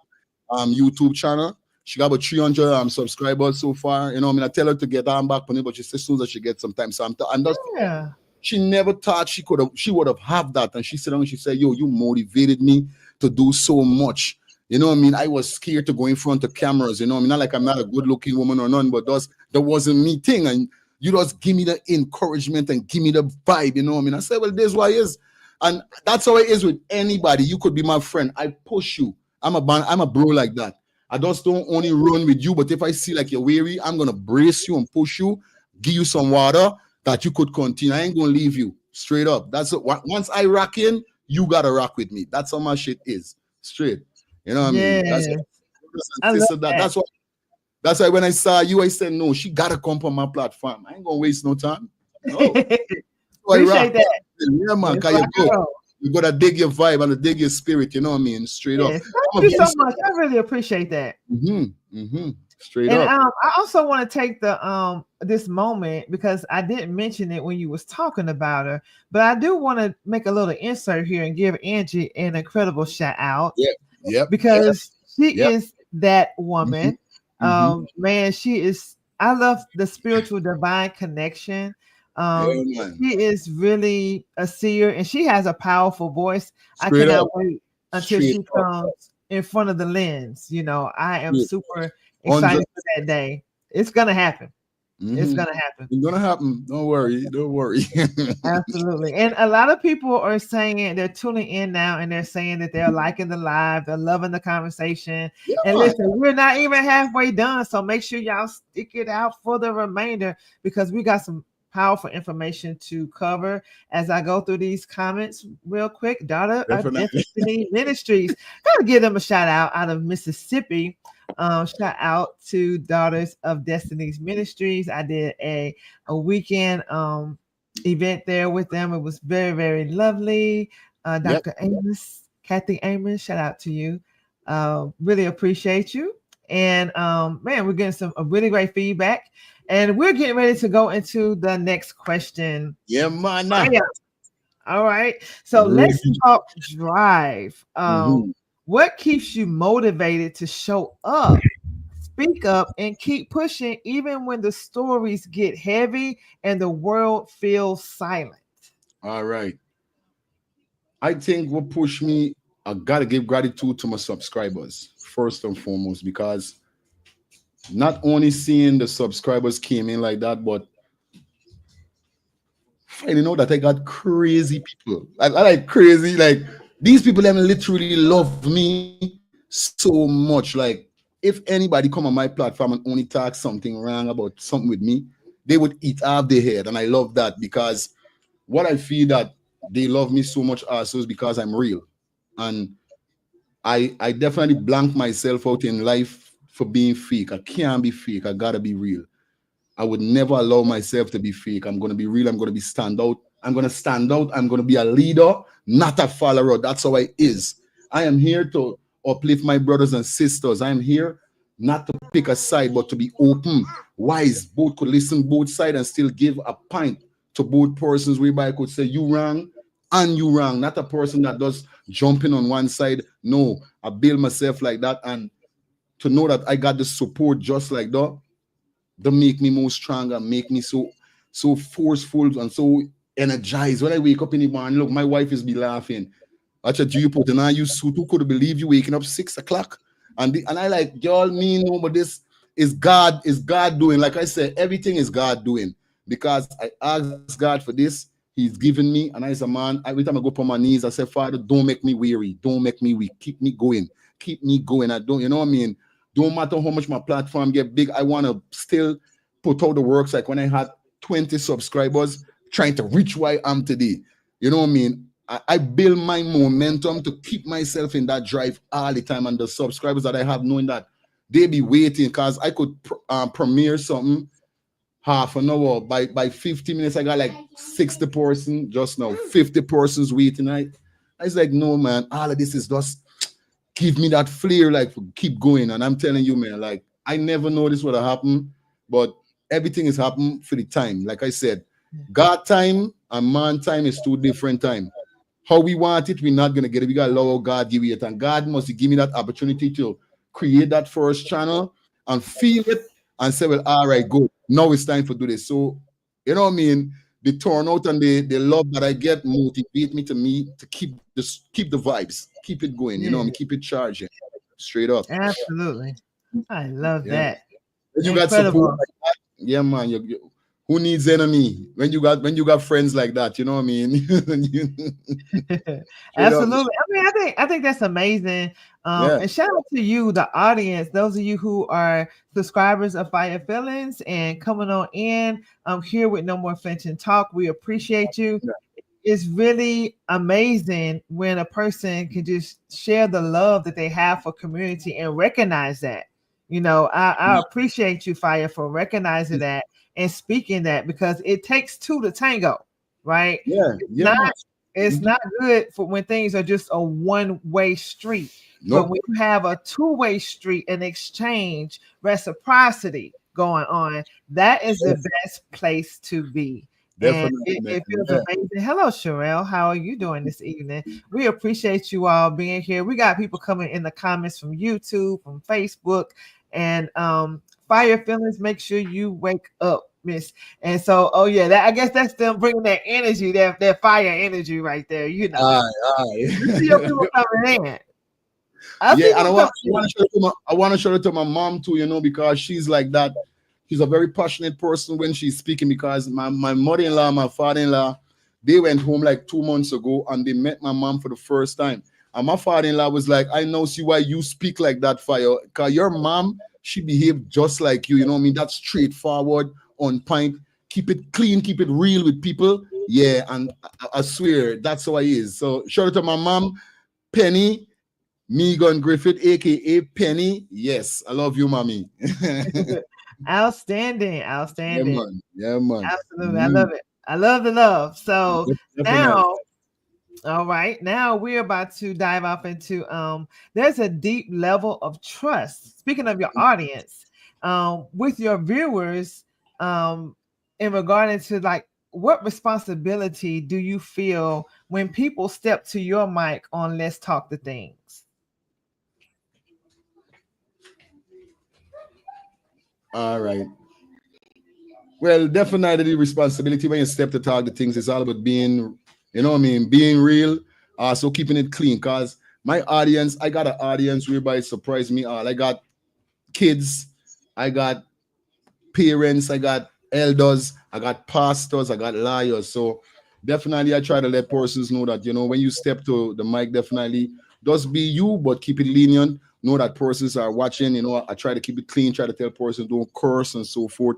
YouTube channel. She got about 300 subscribers so far. You know, I mean, I tell her to get on back on it, but she says as soon as she gets some time. So I'm just Yeah. she never thought she would have that. And she said, and she said, yo, you motivated me to do so much. You know what I mean? I was scared to go in front of cameras, you know what I mean? Not like I'm not a good-looking woman or none, but that wasn't me thing. And you just give me the encouragement and give me the vibe, you know what I mean? I said, well, this is what it is. And that's how it is with anybody. You could be my friend. I push you. I'm a bro like that. I just don't only run with you, but if I see like you're weary, I'm gonna brace you and push you, give you some water that you could continue. I ain't gonna leave you straight up. That's it. Once I rock in, you gotta rock with me. That's how my shit is. Straight. You know what I mean? That's Yeah. what I love sister, that. that's why when I saw you, I said no, she gotta come on my platform. I ain't gonna waste no time. No. So I rock. Appreciate that. Yeah, man, Let's cause rock you're and good. roll. You gotta dig your vibe and dig your spirit, you know what I mean? Straight up. Yes. Thank I'm a you so very much. I really appreciate that. straight And up. I also want to take the this moment because I didn't mention it when you was talking about her, but I do want to make a little insert here and give Angie an incredible shout out Yep, yep, because she yep. is that Mm-hmm, woman. mm-hmm. Man, she is. I love the spiritual divine connection. Yeah, man. She is really a seer and she has a powerful voice. I Straight up. cannot wait until Straight she up. comes in front of the lens. You know, I am Straight. super 100. excited for that day. It's gonna happen. It's Mm-hmm. gonna happen. It's gonna happen. Don't worry. Don't worry. Absolutely. And a lot of people are saying they're tuning in now and they're saying that they're liking the live, they're loving the conversation. Yeah, And man. listen, we're not even halfway done. So make sure y'all stick it out for the remainder because we got some powerful information to cover as I go through these comments real quick. Daughter of Definitely. Destiny Ministries. Gotta give them a shout out of Mississippi. Shout out to Daughters of Destiny's Ministries. I did a weekend event there with them. It was very, very lovely. Yep. Dr. Amos, Kathy Amos, shout out to you. Really appreciate you. And man, we're getting some really great feedback. And we're getting ready to go into the next question. Yeah, man. All right. So let's Ready. talk drive. Mm-hmm. What keeps you motivated to show up, speak up, and keep pushing even when the stories get heavy and the world feels silent? All right. I think what pushed me, I gotta give gratitude to my subscribers first and foremost, because not only seeing the subscribers came in like that, but finding out that I got crazy people. I like crazy, like these people them literally love me so much. Like if anybody come on my platform and only talk something wrong about something with me, they would eat off their head. And I love that because what I feel that they love me so much also is because I'm real. And I definitely blank myself out in life for being fake. I can't be fake. I gotta be real. I would never allow myself to be fake. I'm gonna be real. I'm gonna be stand out. I'm gonna stand out. I'm gonna be a leader, not a follower. That's how I is. I am here to uplift my brothers and sisters. I am here not to pick a side, but to be open, wise. Both could listen both sides and still give a pint to both persons whereby I could say you wrong and you wrong. Not a person that does jumping on one side. No, I build myself like that, and to know that I got the support just like that, that make me more stronger, make me so forceful and so energized. When I wake up in the morning, look, my wife is be laughing. I said, do you put an you suit? Who could believe you waking up 6 o'clock? And I like, y'all mean no, but this is God doing. Like I said, everything is God doing. Because I asked God for this, He he's given me. And as a man, every time I go up on my knees, I say, Father, don't make me weary. Don't make me weak. Keep me going. Keep me going. I don't, you know what I mean? Don't matter how much my platform get big. I want to still put out the works. Like when I had 20 subscribers, trying to reach where I am today. You know what I mean? I build my momentum to keep myself in that drive all the time. And the subscribers that I have, knowing that they be waiting, because I could premiere something half an hour. By 50 minutes, I got like 60 persons just now, 50 persons waiting. I was like, no, man, all of this is just give me that flair, like keep going. And I'm telling you, man, like I never know this would have happened, but everything is happening for the time. Like I said, God time and man time is two different time. How we want it, we're not gonna get it. We gotta allow God give it, and God must give me that opportunity to create that first channel and feel it and say, well, all right, good. Now it's time to do this. So, you know what I mean? The turnout and the love that I get motivate me to keep the vibes, keep it going. You know what I mean? Keep it charging, straight up. Absolutely, I love that. You got support like that, yeah, man. Who needs enemy when you got friends like that? You know what I mean? Absolutely. I mean, I think that's amazing. And shout out to you, the audience, those of you who are subscribers of FIYA Feelings and coming on in here with No More Flinching Talk. We appreciate you. It's really amazing when a person can just share the love that they have for community and recognize that. You know, I appreciate you, FIYA, for recognizing that and speaking that, because it takes two to tango, right? It's not good for when things are just a one-way street. Nope. But when you have a two-way street, an exchange, reciprocity going on, that is the best place to be. Definitely, and it feels amazing. Hello, Sherelle. How are you doing this evening? We appreciate you all being here. We got people coming in the comments from YouTube, from Facebook, and FIYA Feelings. Make sure you wake up, Miss. And so, I guess that's them bringing that energy, that fire energy right there. You know, you see your people coming in. I want to show it to my mom too, you know, because she's like that. She's a very passionate person when she's speaking, because my mother-in-law, my father-in-law, they went home like 2 months ago and they met my mom for the first time. And my father-in-law was like, I know, see why you speak like that, FIYA, because your mom, she behaved just like you, you know what I mean? That's straightforward, on point, keep it clean, keep it real with people. Yeah, and I swear, that's how I is. So shout out to my mom, Penny Megan Griffith, aka Penny. Yes, I love you, mommy. Outstanding. Yeah, man. Absolutely. I love it. I love the love. So now, all right, now we're about to dive off into there's a deep level of trust. Speaking of your audience, with your viewers, in regard to like, what responsibility do you feel when people step to your mic on Let's Talk the Things? All right. Well, definitely the responsibility when you step to talk the things is all about being, you know what I mean, being real, also keeping it clean. Because my audience, I got an audience whereby it surprised me all. I got kids, I got parents, I got elders, I got pastors, I got lawyers. So definitely I try to let persons know that, you know, when you step to the mic, definitely just be you, but keep it lenient. Know that persons are watching. You know, I try to keep it clean, try to tell persons don't curse and so forth.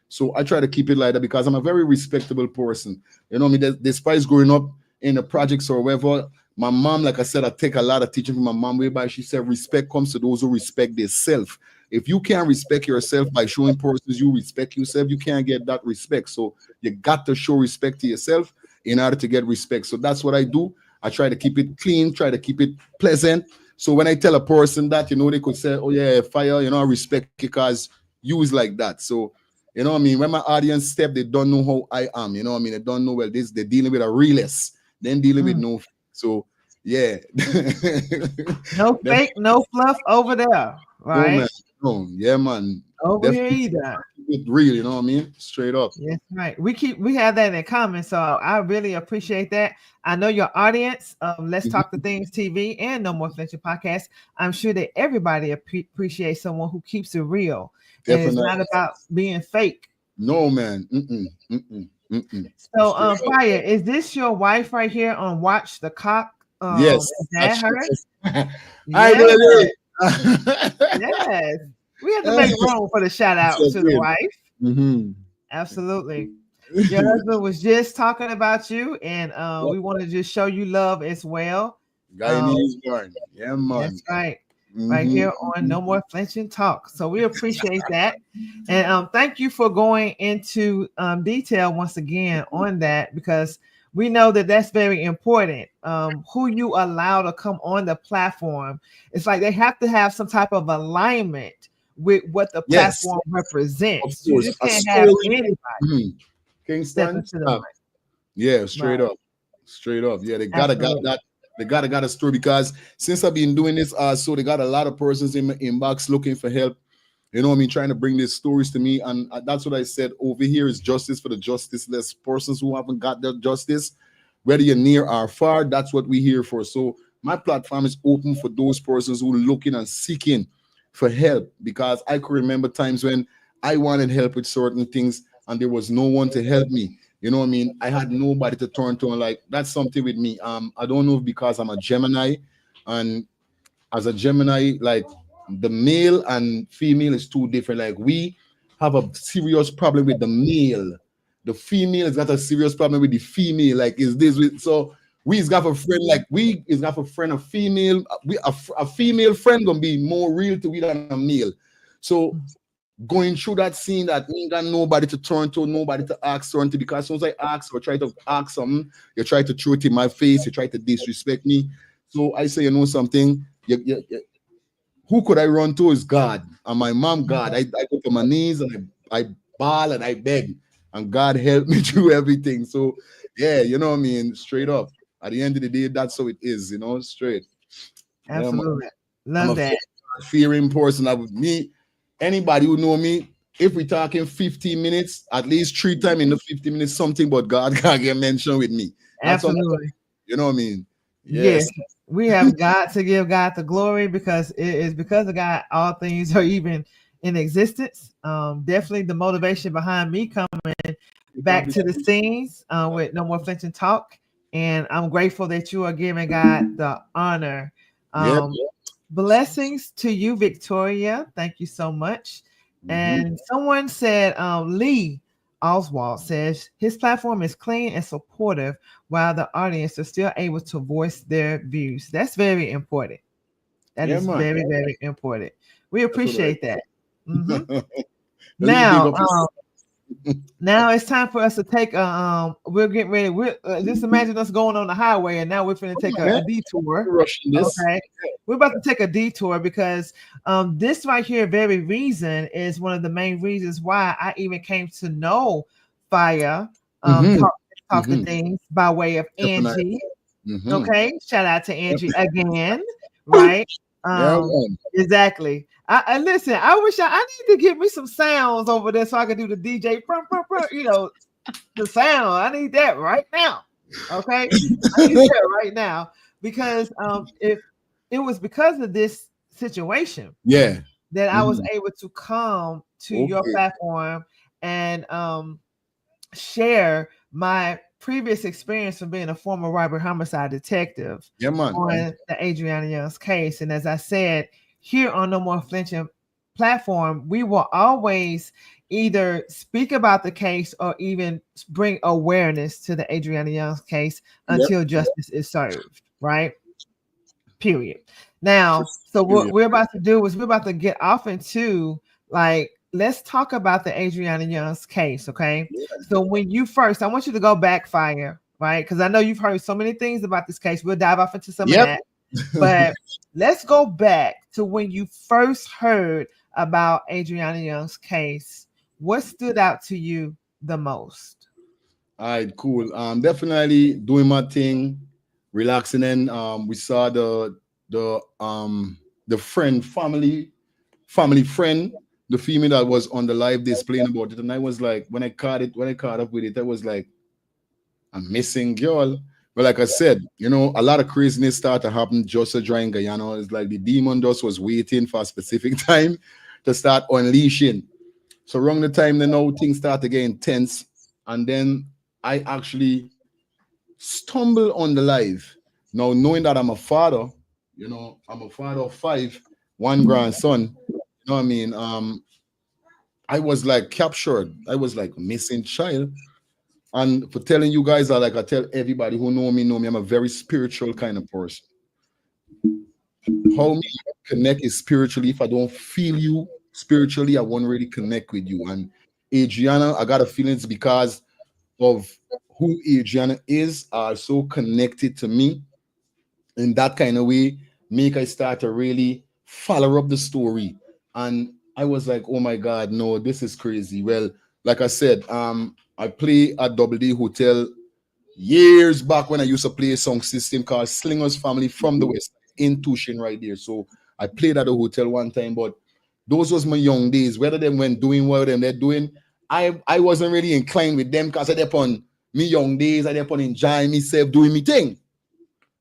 So I try to keep it like that because I'm a very respectable person. You know what I mean? Despite growing up in the projects or whatever, my mom, like I said, I take a lot of teaching from my mom, whereby she said respect comes to those who respect themselves. If you can't respect yourself by showing persons you respect yourself, you can't get that respect. So you got to show respect to yourself in order to get respect. So that's what I do. I try to keep it clean, try to keep it pleasant. So when I tell a person that, you know, they could say, oh yeah, FIYA, you know, I respect you because you is like that. So, you know what I mean? When my audience step, they don't know how I am. You know what I mean? They don't know, well, they're dealing with a realist. Then dealing with no. So, yeah. No fake, no fluff over there, right? No, man. No. Yeah, man. Over here either. It's real, you know what I mean? Straight up. Yes, right. We have that in common. So I really appreciate that. I know your audience of Let's Talk the Things TV and No More Flinching Podcast. I'm sure that everybody appreciates someone who keeps it real. Definitely. And it's not about being fake. No, man. So, Straight up. Fire, is this your wife right here on Watch the Cock? Yes. Is that her? Hi, Yes, baby. yes. We have to make room for the shout out to the wife. Mm-hmm. Absolutely. Your husband was just talking about you, and we want to just show you love as well. Guyanese born. Yeah, man. That's right. Right here on No More Flinching Talk. So we appreciate that. And thank you for going into detail once again on that, because we know that that's very important. Who you allow to come on the platform, it's like they have to have some type of alignment with what the platform represents. You just can't have anybody step Kingston. into the mic. Yeah, straight up. Straight up. Yeah, they gotta got that. They got a story, because since I've been doing this, so they got a lot of persons in my inbox looking for help. You know what I mean? Trying to bring these stories to me. And that's what I said. Over here is justice for the justiceless, persons who haven't got their justice, whether you're near or far. That's what we're here for. So my platform is open for those persons who are looking and seeking for help, because I could remember times when I wanted help with certain things and there was no one to help me. You know what I mean? I had nobody to turn to, and like that's something with me. I don't know if because I'm a Gemini, and as a Gemini, like the male and female is too different. Like we have a serious problem with the male. The female has got a serious problem with the female. Like is this with so we is got a friend like we is got a friend a female. A female friend gonna be more real to we than a male. So going through that scene that ain't got nobody to turn to, nobody to ask turn to, because as soon as I ask or try to ask something, you try to throw it in my face, you try to disrespect me. So I say, you know something, who could I run to is God, and my mom, God. I go to my knees and I bawl and I beg, and God help me through everything. So yeah, you know what I mean, straight up. At the end of the day, that's how it is, you know, straight. Absolutely. Yeah, I'm Love that. fearing person. I would me. Anybody who know me, if we're talking 15 minutes, at least 3 times in the 50 minutes, something but God can't get mentioned with me. That's Absolutely. You know what I mean? Yes. We have got to give God the glory, because it is because of God all things are even in existence. Definitely the motivation behind me coming back to the scenes with No More Flinching Talk. And I'm grateful that you are giving God the honor. Blessings to you, Victoria. Thank you so much. And someone said, Lee Oswald says his platform is clean and supportive while the audience is still able to voice their views. That's very important. That is very, very important. We appreciate that. Now, now it's time for us to take we're getting ready. We're just imagine us going on the highway, and now we're going to take a detour. Okay, we're about to take a detour because this right here, very reason, is one of the main reasons why I even came to know FIYA talk to things by way of Angie. Okay, shout out to Angie again, right? Exactly. I listen. I wish I need to get me some sounds over there so I can do the DJ. You know, the sound. I need that right now. Okay, I need that right now because if it was because of this situation, that I was able to come to your platform and share my previous experience from being a former robbery homicide detective on the Adriana Young's case. And as I said, here on No More Flinching platform, we will always either speak about the case or even bring awareness to the Adriana Young's case until justice is served, right? Period. Now, so what we're about to do is we're about to get off into like, let's talk about the Adriana Young's case, okay? So when you first, I want you to go back, FIYA, right? Because I know you've heard so many things about this case. We'll dive off into some of that. But let's go back to when you first heard about Adriana Young's case. What stood out to you the most? All right, cool. Definitely doing my thing, relaxing, and we saw the friend, family friend, the female that was on the live displaying about it, and I was like, when I caught up with it, I was like, I'm missing girl. But like I said, you know, a lot of craziness started to happen just a drawing Guyana. It's like the demon just was waiting for a specific time to start unleashing. So around the time, then now things start to get intense. And then I actually stumble on the live. Now, knowing that I'm a father, I'm a father of five, one grandson, you know what I mean? I was like captured. I was like missing child. And for telling you guys that, like I tell everybody who know me, I'm a very spiritual kind of person. How me connect is spiritually. If I don't feel you spiritually, I won't really connect with you. And Adriana, I got a feeling it's because of who Adriana is, are so connected to me in that kind of way, make I start to really follow up the story. And I was like, oh my God, no, this is crazy. Well, like I said, I play at Double D Hotel years back when I used to play a song system called Slingers Family from the West in Tushin right there. So I played at a hotel one time, but those was my young days. Whether them when doing what them they're doing, I wasn't really inclined with them because I did upon me young days, I did upon enjoying myself doing me thing.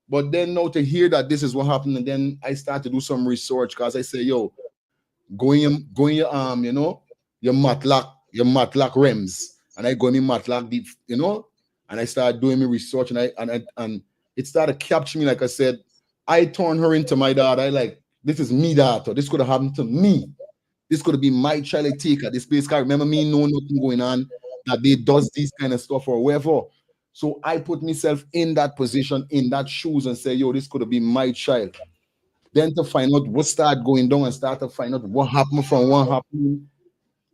But then now to hear that this is what happened, and then I start to do some research because I say, yo, going your your matlock rems, and I go in matlock deep, and I started doing my research, and it started capturing me. Like I said, I turned her into my daughter. I like, this is me daughter. This could have happened to me. This could have been my child I take at this place. Can't remember me know nothing going on that they does this kind of stuff or whatever. So I put myself in that position, in that shoes, and say, yo, this could have been my child. Then to find out what started going down and start to find out what happened from what happened.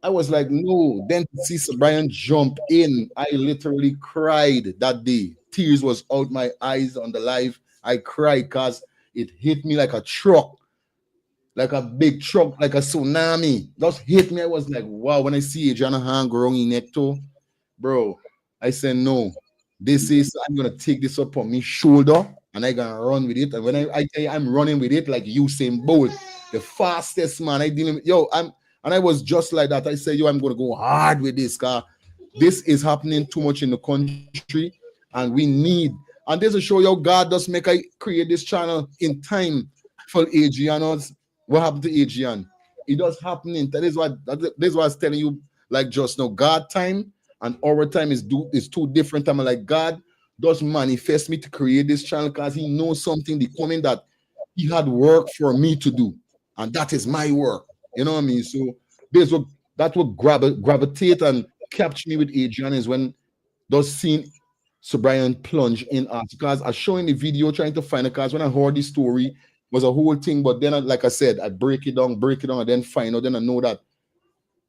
I was like, no. Then to see Sir Brian jump in, I literally cried that day. Tears was out my eyes on the live. I cried because it hit me like a truck, like a big truck, like a tsunami. Just hit me. I was like, wow. When I see Adriana hand growing in neck too, bro, I said, no, this is, I'm going to take this up on my shoulder and I gonna run with it. And when I tell you I'm running with it like Usain Bolt, the fastest man, I didn't, and I was just like that. I said, yo, I'm going to go hard with this car. This is happening too much in the country and we need, and this will show you how God does make I create this channel in time for Adriana's. What happened to Adrian? It does happen in, that is what I was telling you, like just now, God time and our time is two different time. Like God does manifest me to create this channel because he knows something the coming that he had work for me to do, and that is my work. You know what I mean? So there's what that will gravitate and capture me with Adrian is when those scene Sir Brian plunge in art because I showing the video trying to find it because when I heard the story was a whole thing, but then like I said, I break it down, and then find out. Then I know that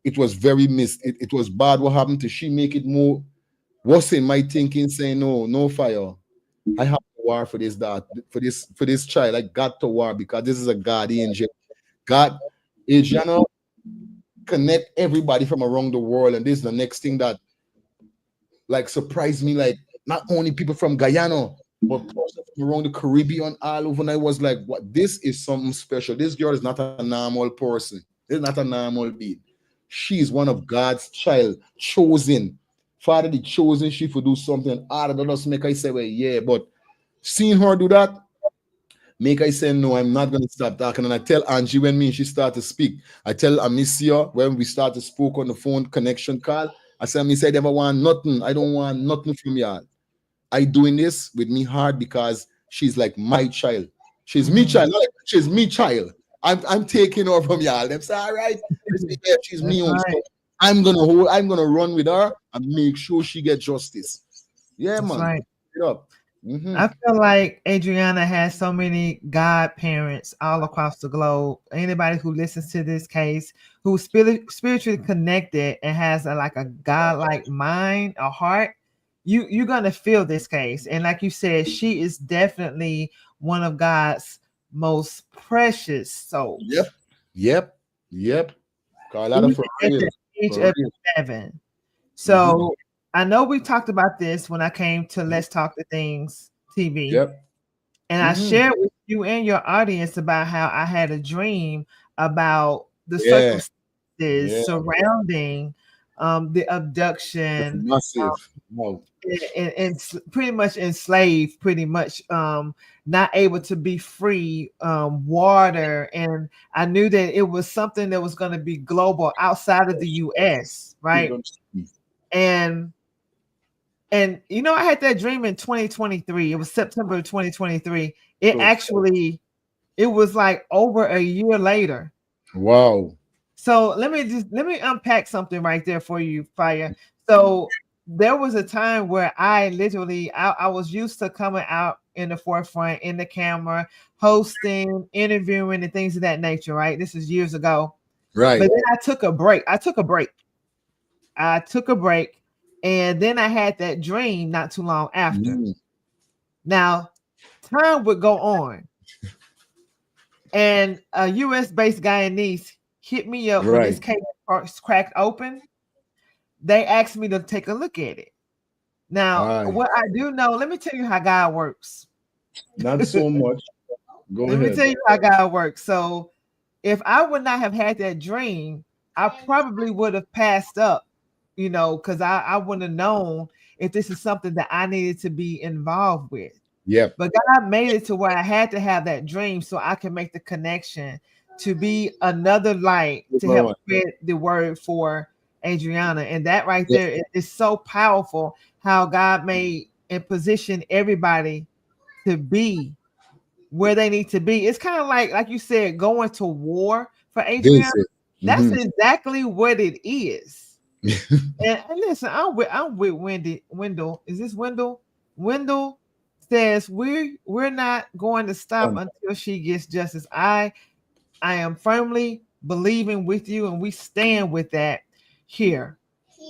it was very it was bad what happened to she make it more worse in my thinking, saying no, no fire. I have to war for this that for this child. I got to war because this is a God angel. God Adriana connect everybody from around the world. And this is the next thing that like surprised me. Like not only people from Guyana, but person from around the Caribbean all over. And I was like, what, this is something special. This girl is not a normal person. This is not a normal being. She is one of God's child, chosen. Father, the chosen she for do something. Ah, that does make I say, well, yeah, but seeing her do that, make I say no, I'm not gonna stop talking. And I tell Angie when me and she start to speak. I tell Amicia when we start to speak on the phone connection call. I say, Amicia, I never want nothing. I don't want nothing from y'all. I doing this with me hard because she's like my child. She's me child. Not like she's me child. I'm taking her from y'all. Them say, all right. They say, yeah, she's That's me own. right. So I'm gonna run with her and make sure she gets justice. Yeah, That's man. right. Get up. Mm-hmm. I feel like Adriana has so many godparents all across the globe. Anybody who listens to this case, who's spiritually connected and has like a godlike mind, a heart, you're gonna feel this case. And like you said, she is definitely one of God's most precious Yep. souls. Yep. Yep. Carlotta Even for at real. the age For of real. 7. Mm-hmm. So I know we talked about this when I came to Let's Talk the Things TV. Yep. And I Mm-hmm. shared with you and your audience about how I had a dream about the Yeah. circumstances Yeah. surrounding the That's abduction massive. Wow. and pretty much enslaved, pretty much not able to be free, water. And I knew that it was something that was going to be global outside of the US, right? Freedom. And And I had that dream in 2023. It was September 2023. It So, actually, it was like over a year later. wow. So let me unpack something right there for you, Fire. So there was a time where I literally I was used to coming out in the forefront, in the camera, hosting, interviewing, and things of that nature, right? This is years ago. Right. But then I took a break. I took a break, and then I had that dream not too long after. Mhm. Now, time would go on, and a US based Guyanese hit me up when this Right. case first cracked open. They asked me to take a look at it. Now, Aye. what I do know, let me tell you how God works. Not so much. Go Let me ahead. tell you how God works. So, if I would not have had that dream, I probably would have passed up, because I wouldn't have known if this is something that I needed to be involved with. Yep. But God made it to where I had to have that dream so I can make the connection to be another light to Number help one. spread the word for Adriana. And that right Yeah. there is so powerful how God made and positioned everybody to be where they need to be. It's kind of like you said, going to war for Adriana. This is. That's Mhm. exactly what it is. And listen, I'm with Wendell. Is this Wendell? Wendell says we're not going to stop until she gets justice. I am firmly believing with you, and we stand with that here.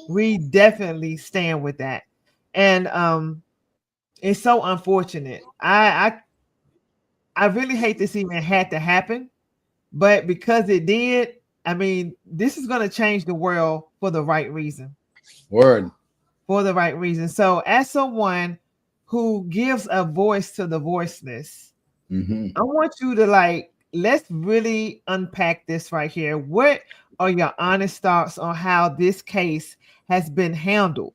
We definitely stand with that. And it's so unfortunate. I really hate this even had to happen, but because it did, I mean, this is going to change the world for the right reason. Word. For the right reason. So, as someone who gives a voice to the voiceless, Mm-hmm. I want you to let's really unpack this right here. What are your honest thoughts on how this case has been handled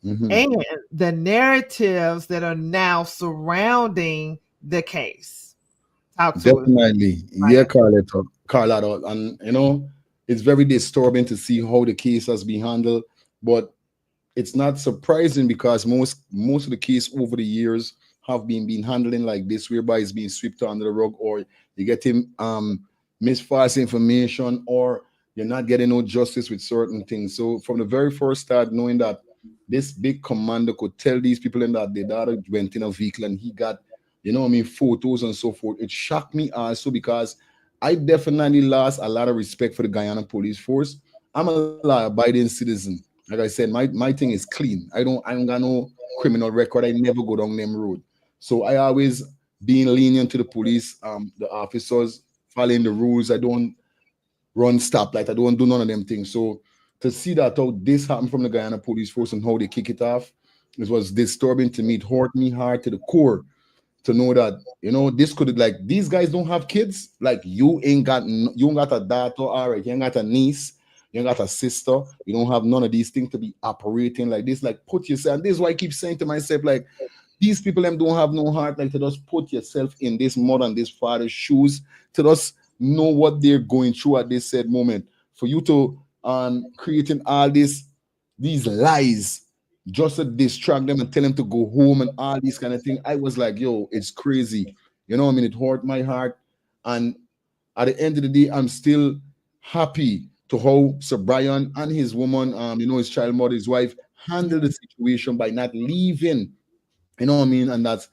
Mm-hmm. and the narratives that are now surrounding the case? Talk to us, Definitely. Yeah, Maya. Carletta. And it's very disturbing to see how the case has been handled. But it's not surprising because most of the case over the years have been handling like this, whereby it's being swept under the rug, or you get him misfalse information, or you're not getting no justice with certain things. So from the very first start, knowing that this big commander could tell these people in that their daughter went in a vehicle and he got, photos and so forth, it shocked me also because I definitely lost a lot of respect for the Guyana police force. I'm a law-abiding citizen. Like I said, my thing is clean. I don't got no criminal record. I never go down them road. So I always being lenient to the police, the officers, following the rules. I don't run stoplight. I don't do none of them things. So to see that how this happened from the Guyana police force and how they kick it off, it was disturbing to me. It hurt me hard to the core to know that this could, like, these guys don't have kids. Like, you ain't got a daughter, all right, you ain't got a niece, you ain't got a sister, you don't have none of these things to be operating like this. Like, put yourself, and this is why I keep saying to myself, like, these people them don't have no heart, like, to just put yourself in this mother and this father's shoes, to just know what they're going through at this said moment, for you to creating all these lies just to distract them and tell them to go home and all these kind of things. I was like, yo, it's crazy. You know what I mean? It hurt my heart. And at the end of the day, I'm still happy to how Sir Brian and his woman, his child mother, his wife, handled the situation by not leaving. You know what I mean? And that's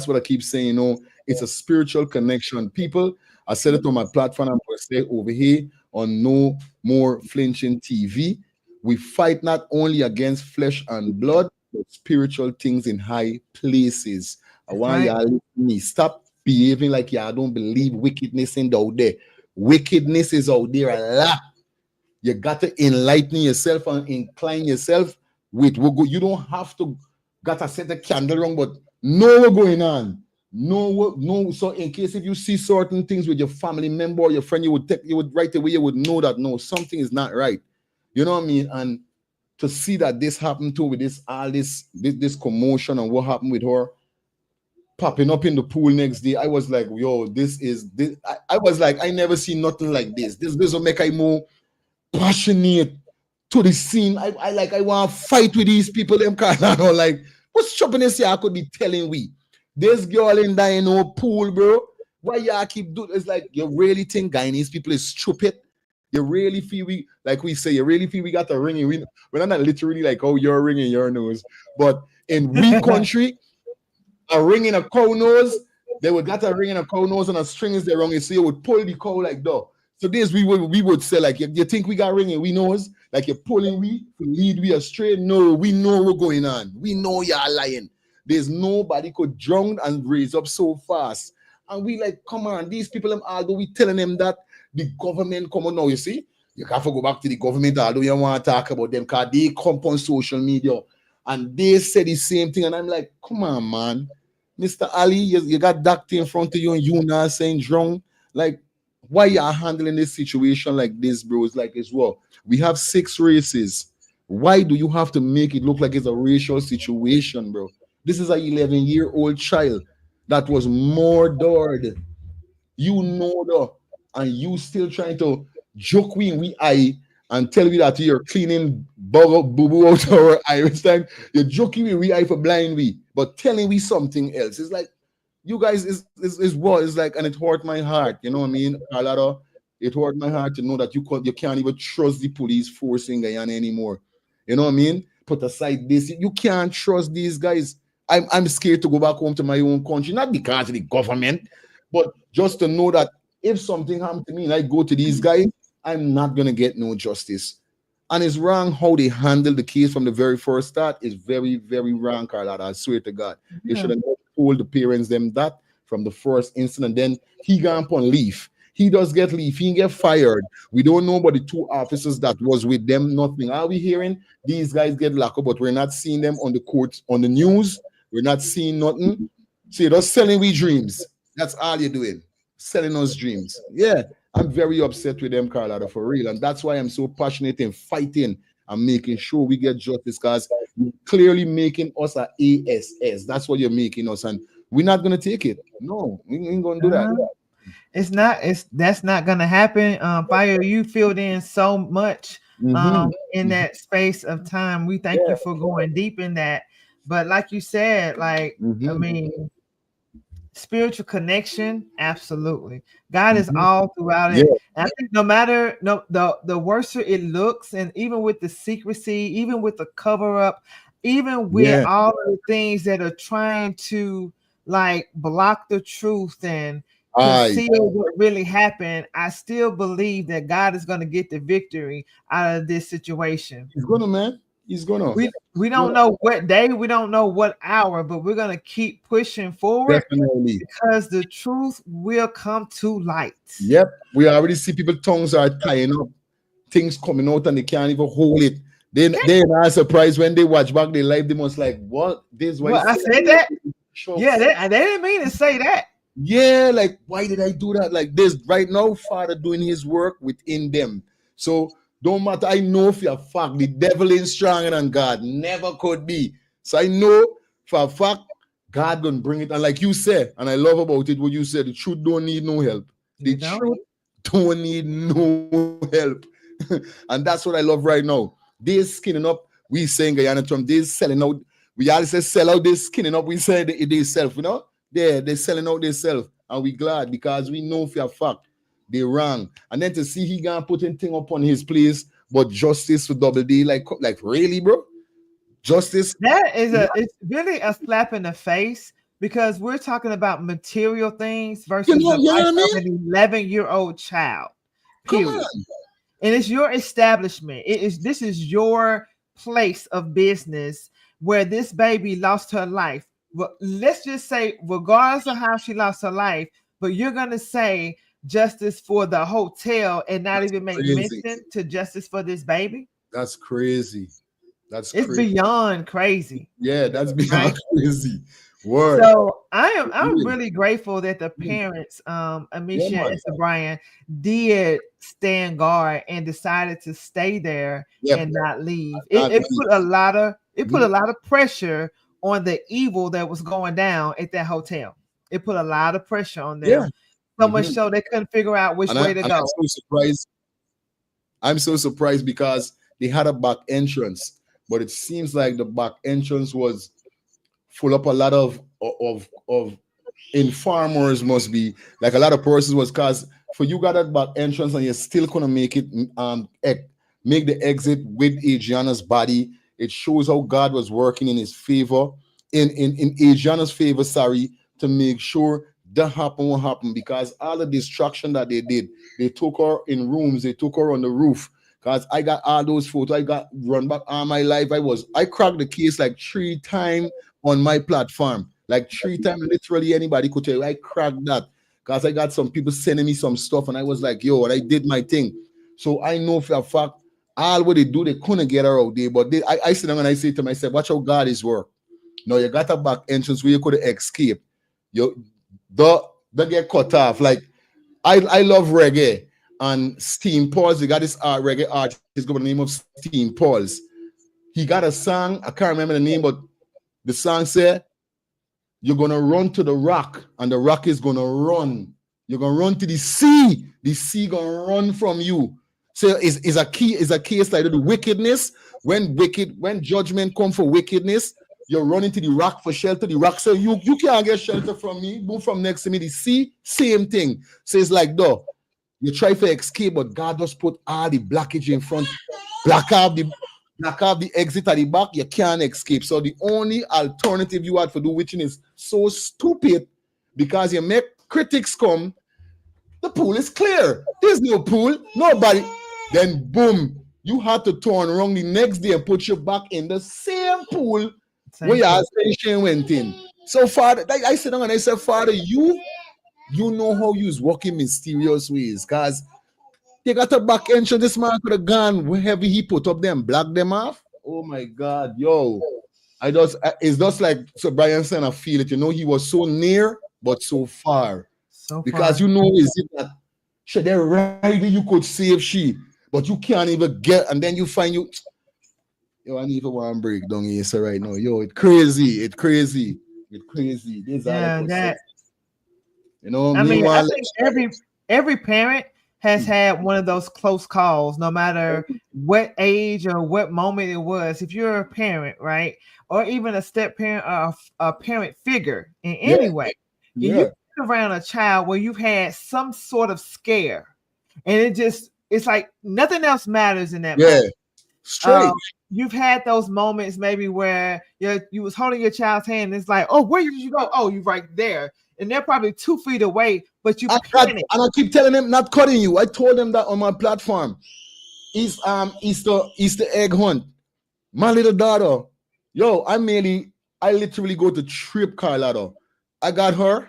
what I keep saying. It's a spiritual connection. People, I said it on my platform. I'm going to say over here on No More Flinching TV. We fight not only against flesh and blood, but spiritual things in high places. I That's want right. y'all to me stop behaving like y'all don't believe wickedness in out there. Wickedness is out there a lot. You got to enlighten yourself and incline yourself with what go. You don't have to got to set the candle wrong, but know what's going on. No. So in case if you see certain things with your family member or your friend, you would right away, you would know that no, something is not right. You know what I mean? And to see that this happened to with this commotion and what happened with her popping up in the pool next day, I was like, yo, this is this. I was like, I never seen nothing like this. This will make I more passionate to the scene. I want to fight with these people. Them kind of like, what's stupidness here? I could be telling we. This girl in there in no pool, bro. Why y'all keep doing? It's like you really think Guyanese people is stupid. You really feel we, like we say, you really feel we got the ringing. We're not literally like, oh, you're ringing your nose. But in we country, a ring in a cow nose, they would got a ring in a cow nose and a string is there wrong. You see, you would pull the cow like that. So this we would say, like, you think we got ring in we nose? Like you're pulling we to lead we astray? No, we know what's going on. We know you're lying. There's nobody could drown and raise up so fast. And we like, come on, these people, although we telling them that the government come on now, you see, you have to go back to the government, although you want to talk about them, because they come on social media and they say the same thing. And I'm like, come on, man. Mr. Ali, you got doctor in front of you and you not saying drown. Like, why you are handling this situation like this, bro? It's like as well. We have 6 races. Why do you have to make it look like it's a racial situation, bro? This is an 11-year-old child that was murdered. You know that, and you still trying to joke we eye and tell me that you're cleaning boo-boo out our eye. It's time you're joking we eye for blind we, but telling we something else. It's like, you guys is what it's like, and it hurt my heart. You know what I mean? It hurt my heart to know that you can't even trust the police force in Guyana anymore. You know what I mean? Put aside this, you can't trust these guys. I'm scared to go back home to my own country, not because of the government, but just to know that if something happened to me and I go to these guys, I'm not gonna get no justice. And it's wrong how they handle the case from the very first start. Is very, very wrong, Carlotta. I swear to God. They should have told the parents them that from the first incident. Then he gone on leave. He does get leave. He get fired. We don't know about the 2 officers that was with them. Nothing. Are we hearing these guys get locked up, but we're not seeing them on the court, on the news? We're not seeing nothing. So you're just selling we dreams. That's all you're doing. Selling us dreams. Yeah. I'm very upset with them, Carlotta, for real. And that's why I'm so passionate in fighting and making sure we get justice, because you're clearly making us a ASS. That's what you're making us. And we're not going to take it. No, we ain't going to do that. That's not going to happen. FIYA, you filled in so much in that space of time. We thank you for going deep in that. But like you said, like, I mean, spiritual connection, absolutely. God is all throughout it. And I think no matter the worse it looks, and even with the secrecy, even with the cover up, even with all of the things that are trying to like block the truth and conceal what really happened, I still believe that God is going to get the victory out of this situation. He's gonna, man. He's gonna. We don't know what day, we don't know what hour, but we're gonna keep pushing forward. Definitely. Because the truth will come to light. Yep. We already see people tongues are tying up, things coming out and they can't even hold it. They're not surprised when they watch back their life. They must like, what? This why I said that? Yeah, they didn't mean to say that. Yeah, like, why did I do that? Like this right now, Father doing his work within them. So don't matter. I know for a fact the devil is stronger than God. Never could be. So I know for a fact God gonna bring it. And like you said, and I love about it what you said, the truth don't need no help. The truth don't need no help. And that's what I love right now. They're skinning up. We saying Guyana term, they're selling out. We always say sell out, they're skinning up. We say they self, you know? They're selling out themselves. And we glad because we know for a fact they wrong. And then to see he gonna putting thing up on his place, but justice for Double D, like really, bro? Justice? That is it's really a slap in the face, because we're talking about material things versus the life of an 11-year-old child. Period. And it's your establishment. This is your place of business where this baby lost her life. Well, let's just say, regardless of how she lost her life, but you're gonna say justice for the hotel and not even make mention to justice for this baby. That's crazy. It's beyond crazy. Yeah, that's beyond crazy. Word. So I'm really grateful that the parents, Amisha and Brian, did stand guard and decided to stay there and not leave. It put a lot of pressure on the evil that was going down at that hotel. It put a lot of pressure on them. So much so they couldn't figure out which way to go. I'm so surprised because they had a back entrance, but it seems like the back entrance was full up a lot of informers, must be like a lot of persons, was cause for you got that back entrance and you're still gonna make it make the exit with Adriana's body. It shows how God was working in his favor, in Adriana's favor, sorry, to make sure that happen won't happen, because all the destruction that they did, they took her in rooms, they took her on the roof. Because I got all those photos, I got run back all my life. I cracked the case like 3 times on my platform. Like 3 times, literally anybody could tell you I cracked that. Because I got some people sending me some stuff, and I was like, yo, and I did my thing. So I know for a fact, all what they do, they couldn't get her out there. But I sit down and I say to myself, watch how God is work. No, you got a back entrance where you could escape. You the get cut off. Like I love reggae and Steam Pauls. You got this reggae artist got the name of Steam Pauls. He got a song, I can't remember the name, but the song said, you're gonna run to the rock, and the rock is gonna run. You're gonna run to the sea gonna run from you. So is a case like the wickedness. When judgment come for wickedness, you're running to the rock for shelter. The rock, so you can't get shelter from me. Move from next to me. The sea, same thing. So it's like, though, you try to escape, but God just put all the blockage in front, block out the exit at the back. You can't escape. So the only alternative you had for do, which is so stupid, because you make critics come, the pool is clear. There's no pool, nobody. Then boom, you had to turn around the next day and put your back in the same pool where your ascension went in. So Father, I sit down and I said, Father, you know how you was working mysterious ways, because they got a back entrance. This man could have gone wherever he put up them, block them off. Oh my God, yo. It's just like, so Brian said, I feel it. You know, he was so near, but so far. Because you know, is it that should there right you could save she, but you can't even get, and then you find yo, I need to one break down here so right now. Yo, it's crazy. This that. You know, I mean, I think every parent has had one of those close calls, no matter what age or what moment it was. If you're a parent, right, or even a step parent or a parent figure in any way, you around a child where you've had some sort of scare, and it's like nothing else matters in that moment. Straight. You've had those moments maybe where you was holding your child's hand, and it's like, oh, where did you go? Oh, you're right there. And they're probably 2 feet away, but you panic. And I keep telling them, not cutting you. I told them that on my platform. It's Easter egg hunt. My little daughter, yo, I literally go to trip Carlotta. I got her,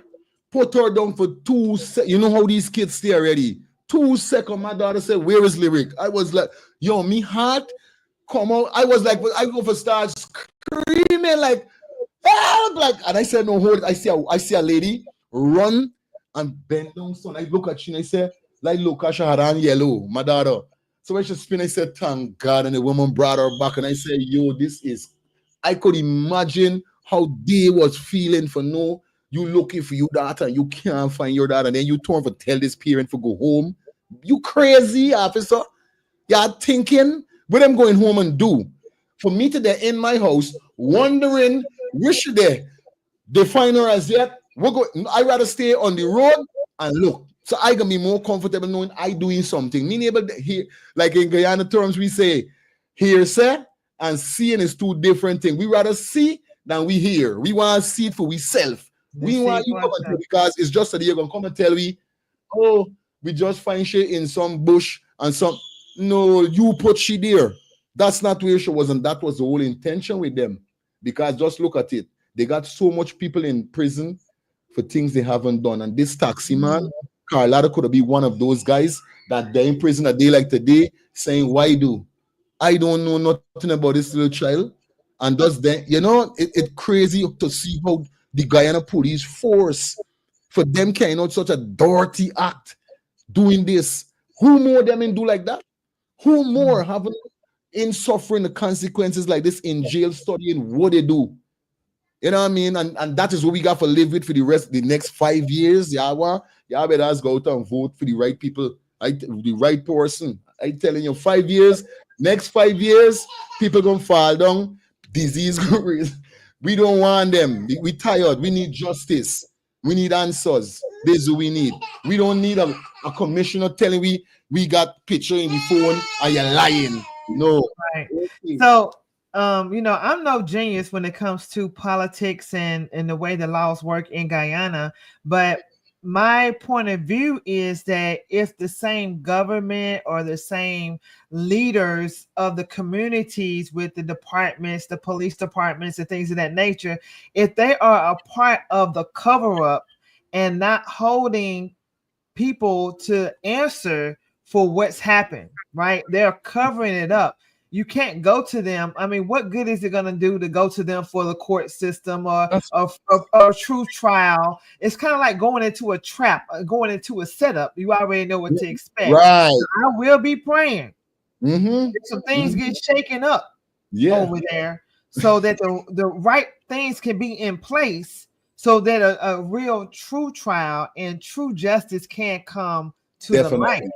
put her down for 2 seconds. You know how these kids stay already. 2 seconds. My daughter said, where is Lyric? I was like, yo, me heart come out. I was like, I go for start screaming like, help! Like, and I said, no, hold it. I see a lady run and bend down. So I look at you and I say, like, look, I had on yellow, my daughter. So when she spin, I said, thank God. And the woman brought her back, and I said, yo, I could imagine how they was feeling for you looking for your daughter and you can't find your daughter. And then you turn for tell this parent to go home. You crazy, officer. You're thinking what I'm going home and do. For me to there in my house, wondering where should they define her as yet. I rather stay on the road and look. So I can be more comfortable knowing I doing something. Being able to hear, like in Guyana terms, we say hearsay and seeing is 2 different things. We rather see than we hear. We want to see it for ourselves. We want you come and tell, because it's just that you're gonna come and tell me, oh, we just find shit in some bush and some. No, you put she there. That's not where she was, and that was the whole intention with them. Because just look at it. They got so much people in prison for things they haven't done. And this taxi man, Carlotta could be one of those guys that they're in prison a day like today saying, why do? I don't know nothing about this little child. And does then, it's crazy to see how the Guyana police force for them carrying out such a dirty act doing this. Who more them in do like that? Who more haven't in suffering the consequences like this in jail studying what they do? You know what I mean? And that is what we got to live with for the next 5 years. Y'all better go out and vote for the right people, the right person. I telling you, 5 years, Next 5 years, people gonna fall down, disease gonna raise. We don't want them. We tired. We need justice. We need answers. This is what we need. We don't need a commissioner telling we got picture in the phone and you're lying. No. Right. Okay. So, I'm no genius when it comes to politics and the way the laws work in Guyana, but my point of view is that if the same government or the same leaders of the communities with the departments, the police departments, and things of that nature, if they are a part of the cover up and not holding people to answer for what's happened, right? They're covering it up. You can't go to them. I mean, what good is it going to do to go to them for the court system or That's a truth trial? It's kind of like going into a trap, going into a setup. You already know what to expect. right. I will be praying Mm-hmm. if some things get shaken up Yeah, over there so that the right things can be in place so that a real true trial and true justice can come to the light. definitely.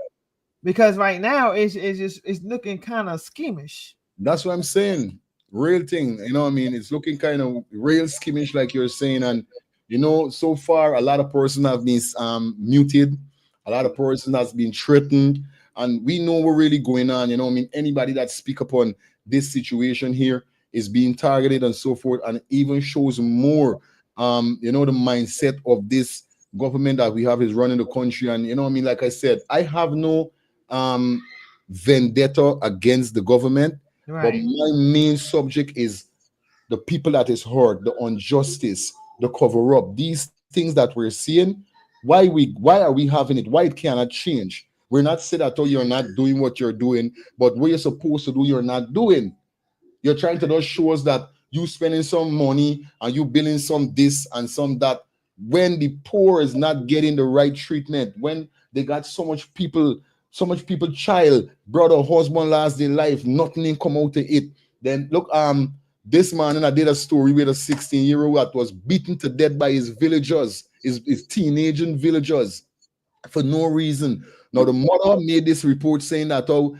Because right now it's looking kind of schemish. That's what I'm saying. Real thing. You know what I mean? It's looking kind of real skimmish, like you're saying. And so far a lot of person have been muted, a lot of person has been threatened, and we know what really going on. You know what I mean? Anybody that speak upon this situation here is being targeted and so forth, and even shows more the mindset of this government that we have is running the country. And you know what I mean? Like I said, I have no vendetta against the government, but Right. my main subject is the people that is hurt, the injustice, the cover up, these things that we're seeing. Why are we having it? Why it cannot change? We're not saying that, oh, you're not doing what you're doing, but what you're supposed to do, you're not doing. You're trying to just show us that you spending some money and you billing some this and some that, when the poor is not getting the right treatment, when they got so much people, child, brother, husband lost their life, nothing come out of it. Then look, this man, and I did a story with a 16-year-old that was beaten to death by his villagers, his teenaging villagers, for no reason. Now the mother made this report saying that, oh,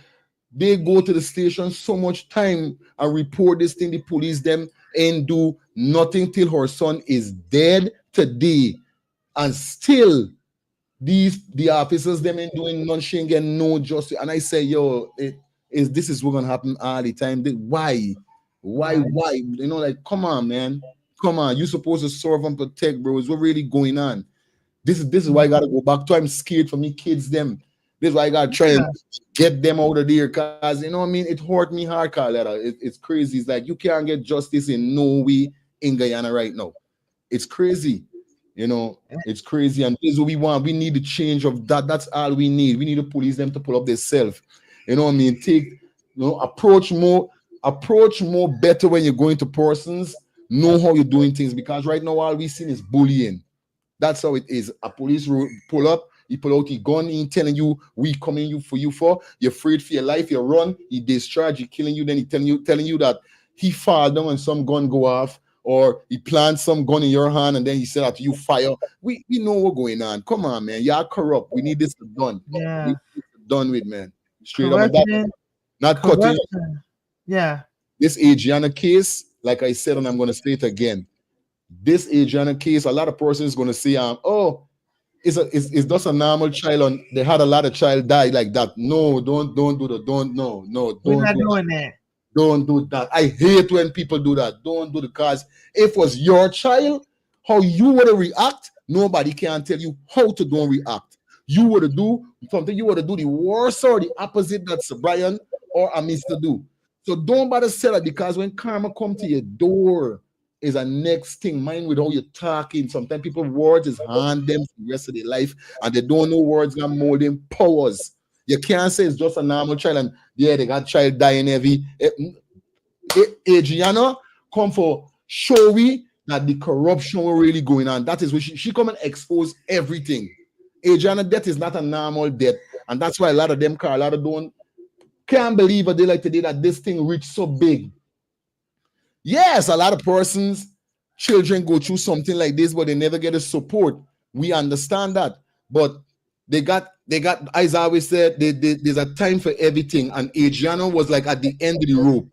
they go to the station so much time and report this thing, the police them, and do nothing till her son is dead today. And still, the officers them ain't doing none, she ain't getting no justice. And I say, yo, this is what gonna happen all the time. Why? Right. Why? Like, come on, man. Come on. You supposed to serve and protect, bro. Is what really going on? This is why I gotta go back to. I'm scared for me kids them. This is why I gotta try and get them out of there, cause you know what I mean. It hurt me hard, Carletta. It's crazy. It's like you can't get justice in no way in Guyana right now. It's crazy. It's crazy, and this is what we want. We need the change of that. That's all we need. We need the police them to pull up themselves. You know what I mean? Approach more better when you're going to persons. Know how you're doing things, because right now all we seen is bullying. That's how it is. A police pull up, he pull out his gun, he telling you, we coming for. You're afraid for your life, you run, he discharge, he killing you, then he telling you that he fall down and some gun go off, or he plants some gun in your hand and then he said that you fire. We know what's going on. Come on, man. Y'all corrupt. We need this done. Yeah. We need this done with, man. Straight up. Corruption. Not cutting. Yeah. This Adriana case, like I said, and I'm going to say it again. This Adriana case, a lot of persons going to say, oh, it's just a normal child, and they had a lot of child die like that. No, don't do that. We're not doing that. Don't do that. I hate when people do that. Don't do it, because if it was your child, how you would react, nobody can tell you how to don't react. You would do something, you would do the worst or the opposite that Brian or Amis to do. So don't bother say that, because when karma come to your door is a next thing. Mind with how you're talking. Sometimes people words is hand them for the rest of their life, and they don't know words got molding powers. You can't say it's just a normal child and yeah, they got child dying heavy. Adriana come for show we that the corruption really going on. That is what she come and expose everything. Adriana death is not a normal death, and that's why a lot of them can't believe a day like today that this thing reached so big. Yes, a lot of persons, children go through something like this, but they never get the support. We understand that, but they got, as I always said, there's a time for everything. And Adriana was like at the end of the rope.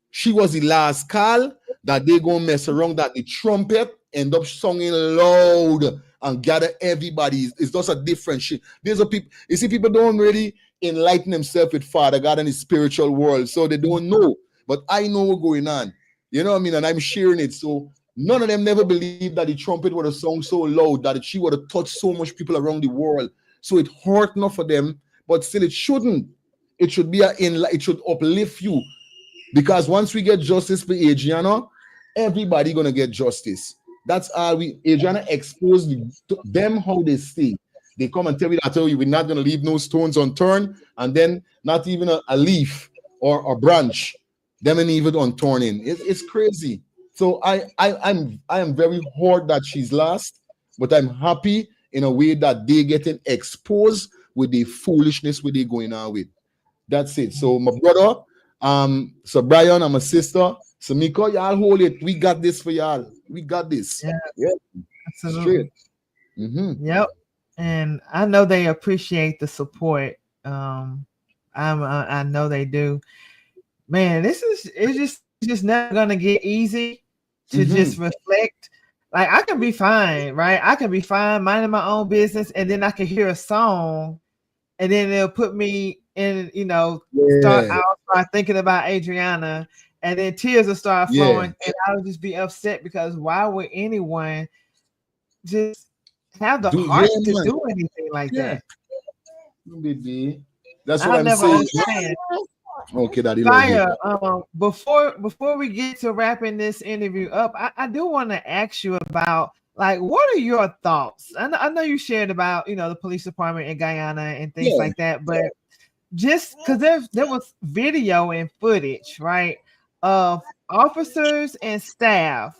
She was the last call that they gonna mess around, that the trumpet end up singing loud and gather everybody. It's just a different shit. There's a people, you see, people don't really enlighten themselves with Father God and the spiritual world, so they don't know. But I know what's going on. You know what I mean? And I'm sharing it. So none of them never believed that the trumpet would have sung so loud, that she would have touched so much people around the world. So it hurt enough for them, but still it shouldn't. It should be it should uplift you. Because once we get justice for Adriana, everybody gonna get justice. That's how Adriana exposed them how they stay. They come and tell you that, oh, we're not gonna leave no stones unturned, and then not even a leaf or a branch, them and even unturning. It's crazy. So I am very hurt that she's lost, but I'm happy in a way that they getting exposed with the foolishness where they going on with. That's it. So my brother, so Brian and my sister, Samiko, y'all hold it. We got this for y'all. We got this. Yeah, absolutely. Yep. And I know they appreciate the support. I know they do. Man, it's just never gonna get easy to just reflect. Like I can be fine, right? I can be fine minding my own business, and then I can hear a song, and then it'll put me in, I'll start thinking about Adriana, and then tears will start flowing, and I'll just be upset because why would anyone just have the heart to do anything like that? That's what I'm saying. Understand. Okay, Daddy. FIYA, before we get to wrapping this interview up, I do want to ask you about, like, what are your thoughts? I know you shared about, the police department in Guyana and things like that, but just because there was video and footage, right, of officers and staff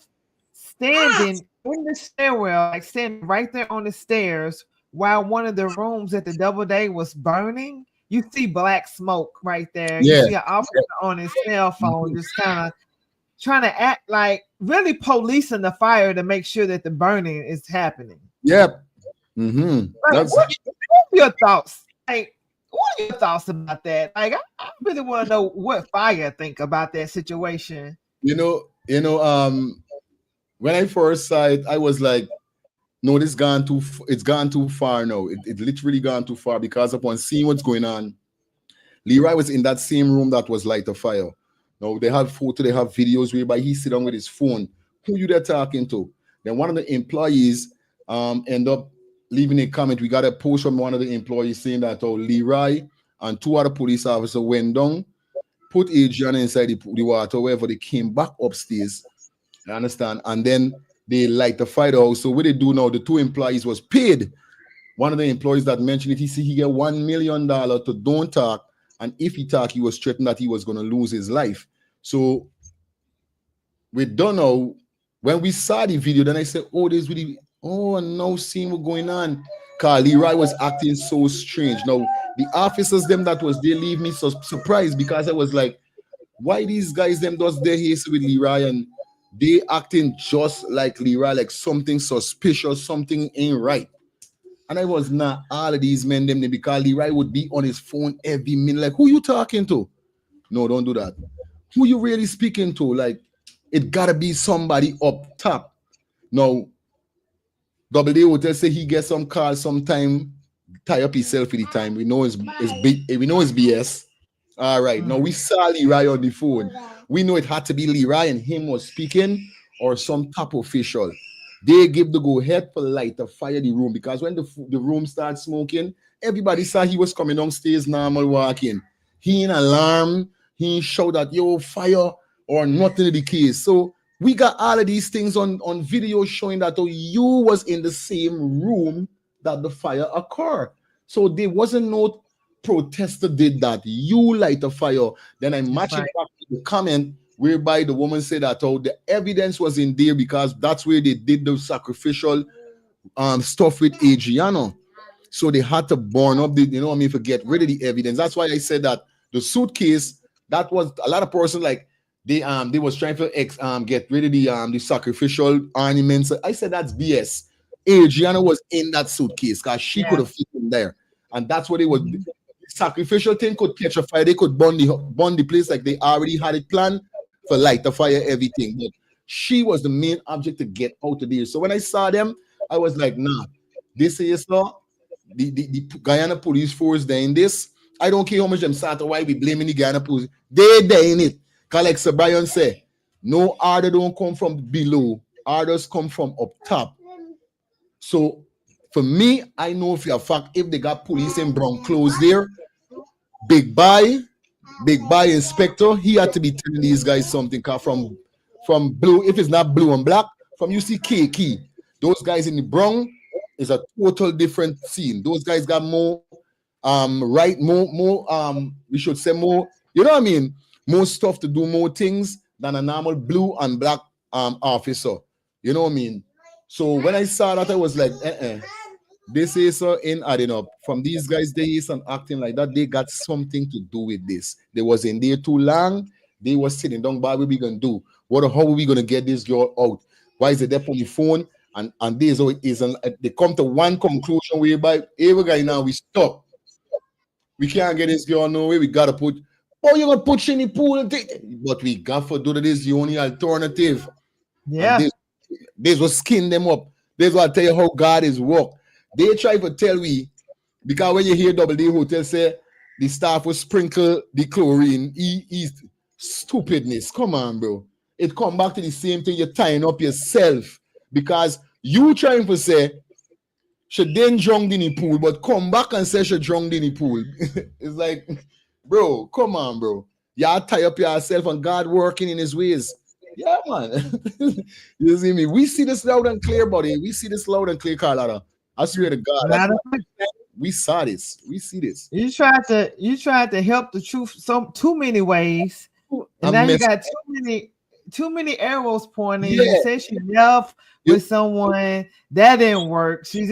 standing in the stairwell, like standing right there on the stairs while one of the rooms at the Doubleday was burning. You see black smoke right there. You see an officer on his cell phone just kind of trying to act like really policing the fire to make sure that the burning is happening. Yep. Like, what are your thoughts? Like, what are your thoughts about that? Like, I really want to know what FIYA think about that situation. When I first saw it, I was like, no, it's gone too far now. It literally gone too far, because upon seeing what's going on, Leroy was in that same room that was light a fire. Now they have photo, they have videos whereby he sit down with his phone. Who you there talking to? Then one of the employees end up leaving a comment. We got a post from one of the employees saying that Leroy and two other police officers went down, put Adriana inside the water, wherever they came back upstairs. I understand. And then they light the fire house. So what they do now, the two employees was paid. One of the employees that mentioned it, he get $1 million to don't talk. And if he talk, he was threatened that he was going to lose his life. So we don't know. When we saw the video, then I said, now seeing what's going on. Because Leroy was acting so strange. Now, the officers, them that was there, leave me so surprised, because I was like, why these guys, them does their haste with Leroy, and they acting just like Leroy, like something suspicious, something ain't right. And I was not all of these men, them, because Leroy would be on his phone every minute. Like, who you talking to? No, don't do that. Who you really speaking to? Like, it gotta be somebody up top. Now, Double D Hotel say he gets some call sometime, tie up himself with the time. We know it's BS. All right. Now we saw Leroy on the phone. We know it had to be Leroy and him was speaking, or some top official. They give the go ahead for light to fire the room, because when the room started smoking, everybody saw he was coming downstairs normal walking. He ain't alarm, he ain't shout that yo fire or nothing in the case. So we got all of these things on video showing that you was in the same room that the fire occurred. So there wasn't no protester did that. You light a fire. Then I match it back to the comment whereby the woman said that the evidence was in there, because that's where they did the sacrificial stuff with Adriana. So they had to burn up to get rid of the evidence. That's why I said that the suitcase, that was a lot of persons like they was trying to get rid of the sacrificial ornaments. I said that's BS. Adriana was in that suitcase because she could Yeah. have fit in there. And that's what it was. The sacrificial thing could catch a fire. They could burn the place like they already had it planned for light, the fire, everything. But she was the main object to get out of there. So when I saw them, I was like, nah, this is not the Guyana police force there in this. I don't care how much them start why we blaming the Guyana police. They there in it. Cause like Sir Brian said, no order don't come from below. Orders come from up top. So for me, I know for a fact if they got police in brown clothes there, big buy inspector, he had to be telling these guys something. Cause from blue, if it's not blue and black, from UCK key, those guys in the brown is a total different scene. Those guys got more we should say more, you know what I mean, more stuff to do, more things than a normal blue and black officer. You know what I mean? So when I saw that, I was like, this is in adding up. From these guys, they is and acting like that, they got something to do with this. They was in there too long. They was sitting down, what are we gonna do? How are we gonna get this girl out? Why is it there on the phone? And this is they come to one conclusion whereby every guy now we stop. We can't get this girl nowhere. We gotta put. Oh, you're gonna put she in the pool, but we got to do this. The only alternative. Yeah. And this will skin them up. This will tell you how God is work. They try to tell we because when you hear Double D Hotel say the staff will sprinkle the chlorine, stupidness. Come on, bro. It come back to the same thing. You're tying up yourself because you trying to say she didn't drown in the pool, but come back and say she drowned in the pool. It's like, bro, come on, bro. Y'all tie up yourself and God working in his ways. Yeah, man. You see me? We see this loud and clear, buddy. We see this loud and clear, Carlotta. I swear to God. We saw this. We see this. You tried to help the truth too many ways. And now you got too many arrows pointing. Yeah. You said she left with someone that didn't work. She's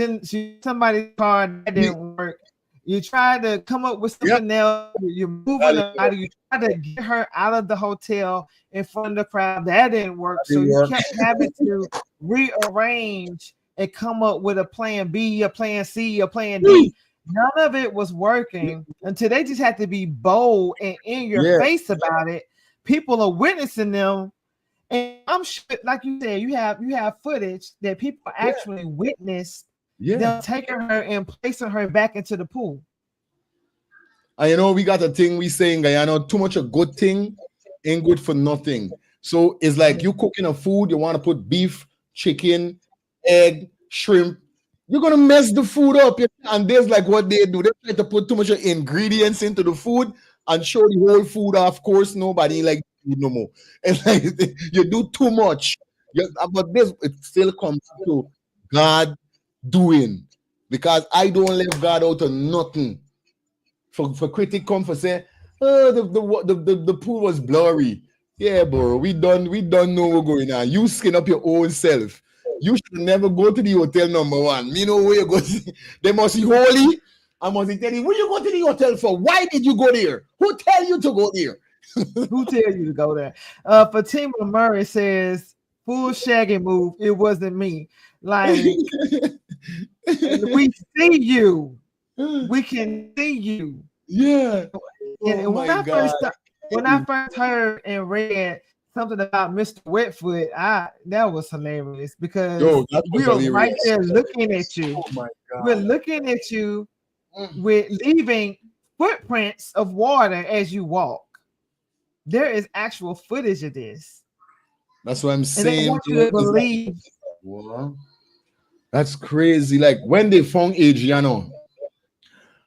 somebody's car that didn't work. You tried to come up with something else. You're moving her out. You tried to get her out of the hotel in front of the crowd. That didn't work. So you kept having to rearrange and come up with a plan B, a plan C, a plan D. None of it was working until they just had to be bold and in your face about it. People are witnessing them. And I'm sure, like you said, you have footage that people actually witnessed them taking her and placing her back into the pool. And you know, we got a thing we saying, Guyana, too much a good thing ain't good for nothing. So it's like you cooking a food, you want to put beef, chicken, egg, shrimp. You're gonna mess the food up. And there's like what they do. They try to put too much ingredients into the food and show the whole food. Of course, nobody like food no more. It's like you do too much. But this it still comes to God doing, because I don't leave God out of nothing. For critic come for say, oh, the pool was blurry. Yeah, bro, we don't know what's going on. You skin up your own self. You should never go to the hotel number one. Me know where you go. They must be holy. I must tell you, where you go to the hotel for? Why did you go there? Who tell you to go there? Who tell you to go there? Fatima Murray says, full shaggy move. It wasn't me. Like, we see you. We can see you. Yeah. And when I first heard and read something about Mr. Wetfoot, that was hilarious because we were right there looking at you. Oh my God. We're looking at you with leaving footprints of water as you walk. There is actual footage of this. That's what I'm saying. And I want you to believe. Wow. That's crazy. Like when they found Adriana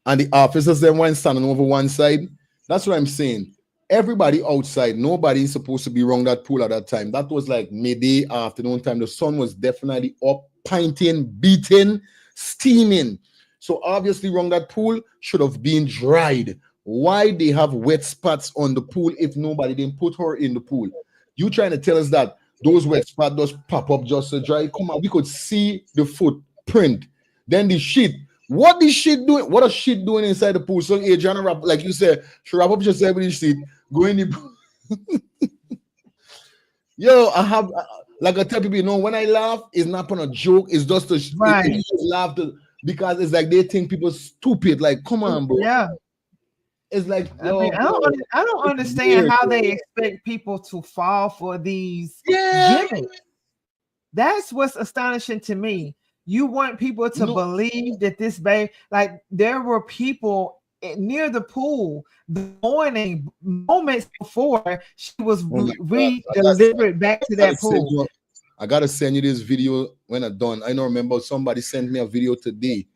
and the officers then went standing over one side, that's what I'm saying. Everybody outside, nobody is supposed to be around that pool at that time. That was like midday afternoon time. The sun was definitely up, pinting, beating, steaming. So obviously around that pool should have been dried. Why they have wet spots on the pool if nobody didn't put her in the pool? You trying to tell us that those wet spots just pop up just to dry? Come on, we could see the footprint. Then the shit. What the shit doing? What a shit doing inside the pool? So Adriana, like you said, she wrap up yourself with the shit, go in the pool. Yo, I have Like I tell people, you know, when I laugh, it's not on a joke. It's just Right. it's just laugh because it's like they think people stupid. Like, come on, bro. Yeah. It's like, I yo, mean, bro, I don't it's understand weird, how bro. they expect people to fall for these Yeah. gimmicks. That's what's astonishing to me. You want people to No, believe that this babe, like there were people near the pool the morning moments before she was oh my God. re-delivered back to gotta that send pool. you, I gotta send you this video when I'm done. I don't remember somebody sent me a video today.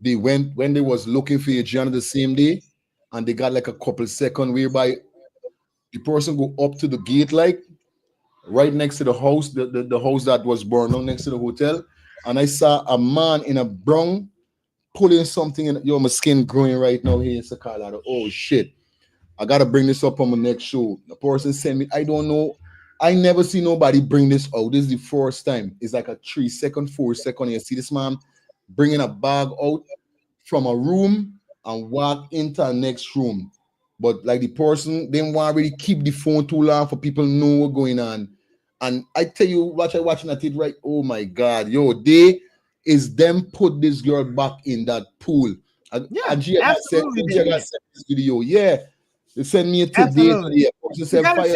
They went when they was looking for Adriana the same day, and they got like a couple second whereby the person go up to the gate, like right next to the house, the house that was burned down next to the hotel. And I saw a man in a brown pulling something in. Yo, my skin growing right now here in Colorado. Oh shit. I gotta bring this up on my next show. The person sent me, I don't know. I never see nobody bring this out. This is the first time. It's like a 3 second, 4 second. You see this man bringing a bag out from a room and walk into the next room. But like the person didn't want to really keep the phone too long for people to know what's going on. And I tell you, watching at it right. Oh my God, yo, they is them put this girl back in that pool. Yeah, And absolutely Gia did. got sent this video. Yeah, they sent me it today. Absolutely. Yeah, person You said gotta fire.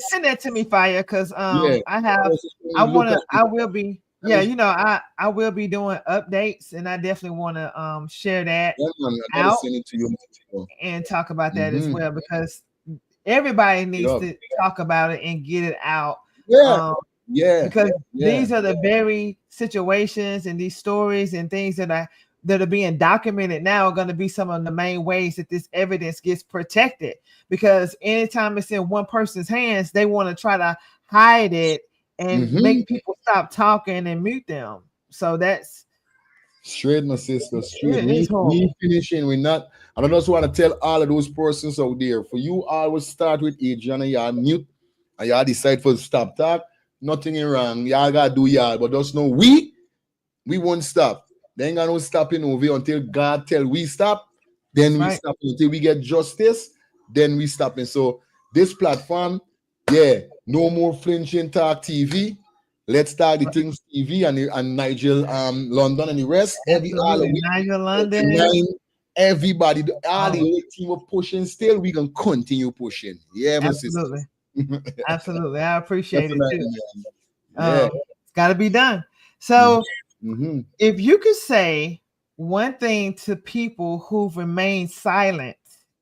send that to me, Fire, because Yeah, person told me look at it. I will be And yeah, it's, I will be doing updates and I definitely want to share that yeah, man, I gotta out send it to you. and talk about that as Mm-hmm. well because everybody It needs up. to talk about it and get it out. Yeah, Um yeah, because yeah. these are the very situations and these stories and things that are being documented now are going to be some of the main ways that this evidence gets protected because anytime it's in one person's hands they want to try to hide it and Mm-hmm. make people stop talking and mute them, so that's Straight, my sister, straight. it is We horrible. finishing. We not. And I just want to tell all of those persons out there. For you, always start with Adriana. Y'all mute, and y'all decide for stop talk. Nothing in wrong. Y'all gotta do y'all, but just know we won't stop. They ain't got no stopping over here until God tell we stop. Then we Right, stop until we get justice. Then we stopping. So this platform, yeah, no more flinching talk TV. Let's start the right. things TV and Nigel London and the rest. Every all of Absolutely, we Nigel every London. nine, everybody, all the Oh, whole team are pushing. Still, we can continue pushing. Yeah, my sister. absolutely, absolutely, I appreciate it Definitely, too. man. Yeah. It's got to be done. So Mm-hmm. if you could say one thing to people who've remained silent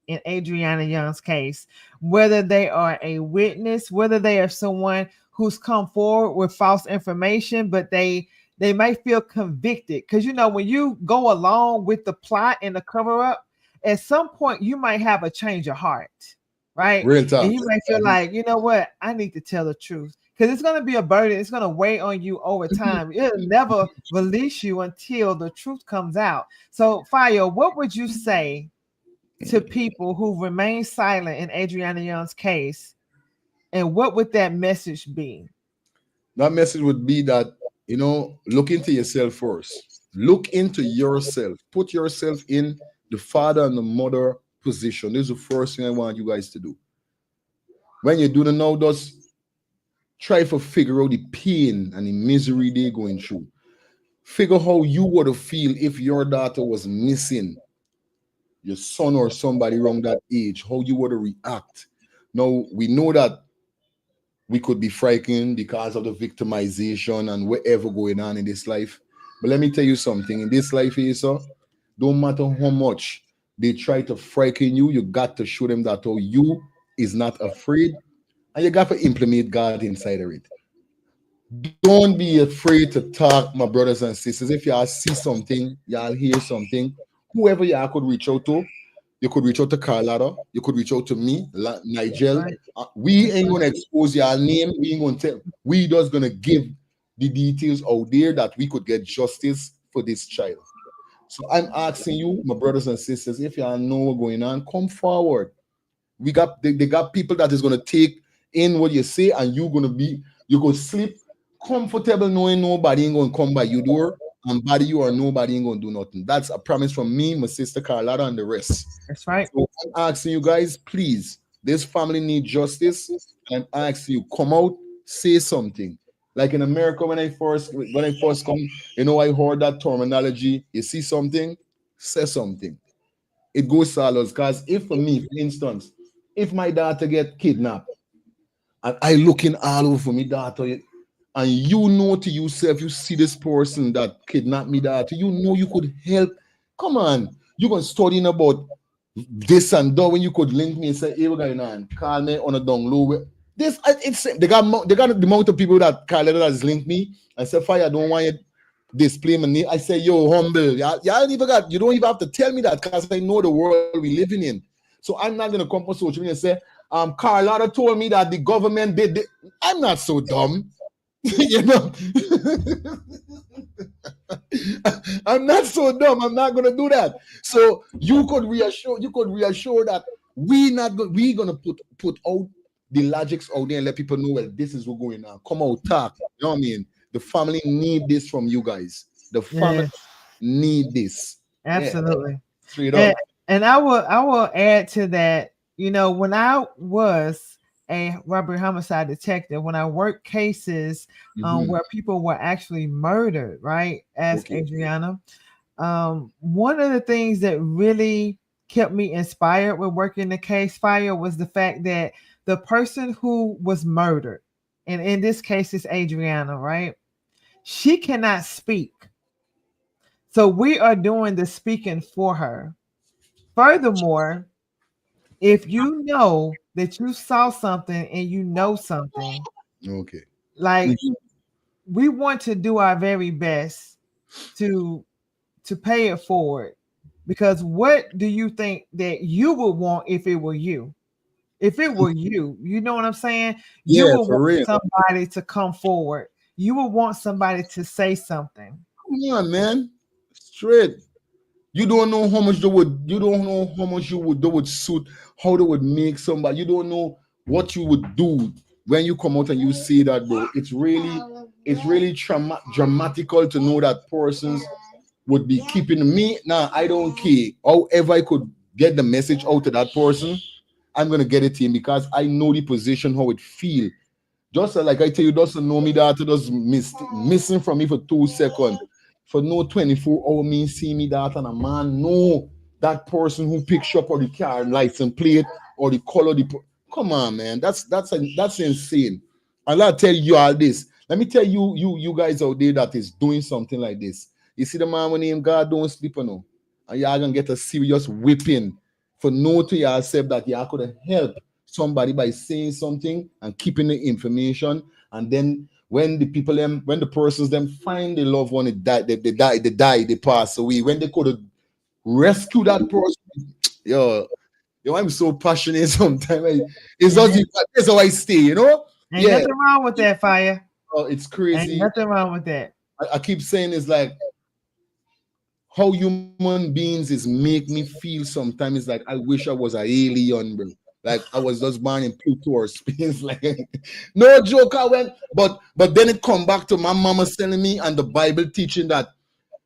in Adriana Young's case, whether they are a witness, whether they are someone who's come forward with false information, but they might feel convicted because when you go along with the plot and the cover up, at some point you might have a change of heart, right? Real And talk. you might feel like, you know what, I need to tell the truth because it's going to be a burden. It's going to weigh on you over time. It'll never release you until the truth comes out. So, Fire, what would you say to people who remain silent in Adriana Young's case? And what would that message be? That message would be that, look into yourself first. Look into yourself. Put yourself in the father and the mother position. This is the first thing I want you guys to do. When you do the now, just try to figure out the pain and the misery they're going through. Figure how you would feel if your daughter was missing, your son or somebody around that age, how you would react. Now, we know that we could be frightened because of the victimization and whatever going on in this life. But let me tell you something. In this life, Asa, don't matter how much they try to frighten you, you got to show them that you is not afraid, and you got to implement God inside of it. Don't be afraid to talk, my brothers and sisters. If y'all see something, y'all hear something, whoever y'all could reach out to, you could reach out to Carlotta, you could reach out to me, Nigel. Right. We ain't gonna expose your name. We ain't gonna tell. We just gonna give the details out there that we could get justice for this child. So I'm asking you, my brothers and sisters, if y'all know what's going on, come forward. They got people that is gonna take in what you say, and you're gonna sleep comfortable knowing nobody ain't gonna come by your door and body you, or nobody ain't gonna do nothing. That's a promise from me, my sister Carlotta, and the rest. That's right. So I'm asking you guys, please, this family needs justice. And I'm asking you, come out, say something. Like in America, when I first come, I heard that terminology. You see something, say something. It goes silos. Because if for me, for instance, if my daughter get kidnapped and I looking all over for me daughter, and to yourself, you see this person that kidnapped me daughter, you could help. Come on, you gonna studying about this and that when you could link me and say, hey, what going on? Call me on a down low. This it's they got the amount of people that call it that has linked me and say, Fire, I don't want you display my name. I say, yo, humble. You don't even have to tell me that because I know the world we living in. So I'm not gonna come on social media and say, Carlotta told me that the government did. I'm not so dumb. you know, I'm not so dumb. I'm not gonna do that. So you could reassure that we gonna put out the logics out there and let people know, well, this is what's going on. Come out, talk. You know what I mean? The family need this from you guys. The family Yes, need this. Yeah, absolutely. straight And up. and I will add to that. When I was a robbery homicide detective, when I worked cases Mhm. where people were actually murdered, right? As Okay. Adriana, one of the things that really kept me inspired with working the case fire was the fact that the person who was murdered, and in this case it's Adriana, right? She cannot speak. So we are doing the speaking for her. Furthermore, if you know that you saw something and you know something, Okay. like, Mhm. we want to do our very best to pay it forward, because what do you think that you would want if it were you? If it were you, you know what I'm saying? You Yeah, would for want real. somebody to come forward. You would want somebody to say something. Come on, man. Straight. You don't know how much they would. You don't know how much they would suit. How they would make somebody. You don't know what you would do when you come out and you see that, bro. It's really dramatical to know that persons would be keeping me. Now I don't care. However, I could get the message out to that person. I'm gonna get it to him because I know the position how it feel. Just like I tell you, doesn't know me that just missing from me for 2 seconds. For no 24 hour me see me that and a man know that person who picks up or the car license plate or the color come on, man. That's insane. I'll tell you all this. Let me tell you guys out there that is doing something like this. You see the man when name God don't sleep on no. And y'all gonna get a serious whipping for no to yourself that y'all could help somebody by saying something and keeping the information. And then when the persons them find the loved one, they pass away. When they could rescue that person, yo, I'm so passionate sometimes. It's And just that's how I stay. ain't Yeah, nothing wrong with that, fire. it's Ain't crazy. nothing wrong with that. I keep saying it's like how human beings is make me feel sometimes. It's like I wish I was an alien, bro. Like I was just born in Pluto or space. Like no joke. I went, but then it come back to my mama telling me and the Bible teaching that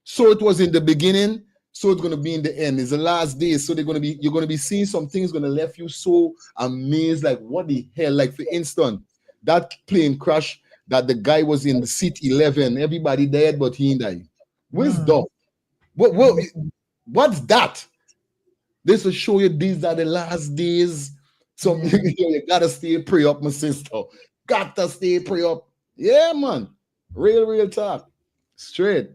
so it was in the beginning, so it's gonna be in the end. It's the last days, so you're gonna be seeing some things gonna left you so amazed. Like what the hell? Like for instance, that plane crash that the guy was in the seat 11. Everybody dead, but he didn't die. Where's Mm, Doc? What's that? This will show you these are the last days. So yeah. you gotta stay pray up, my sister. Got to stay pray up. Yeah, man. Real talk. Straight.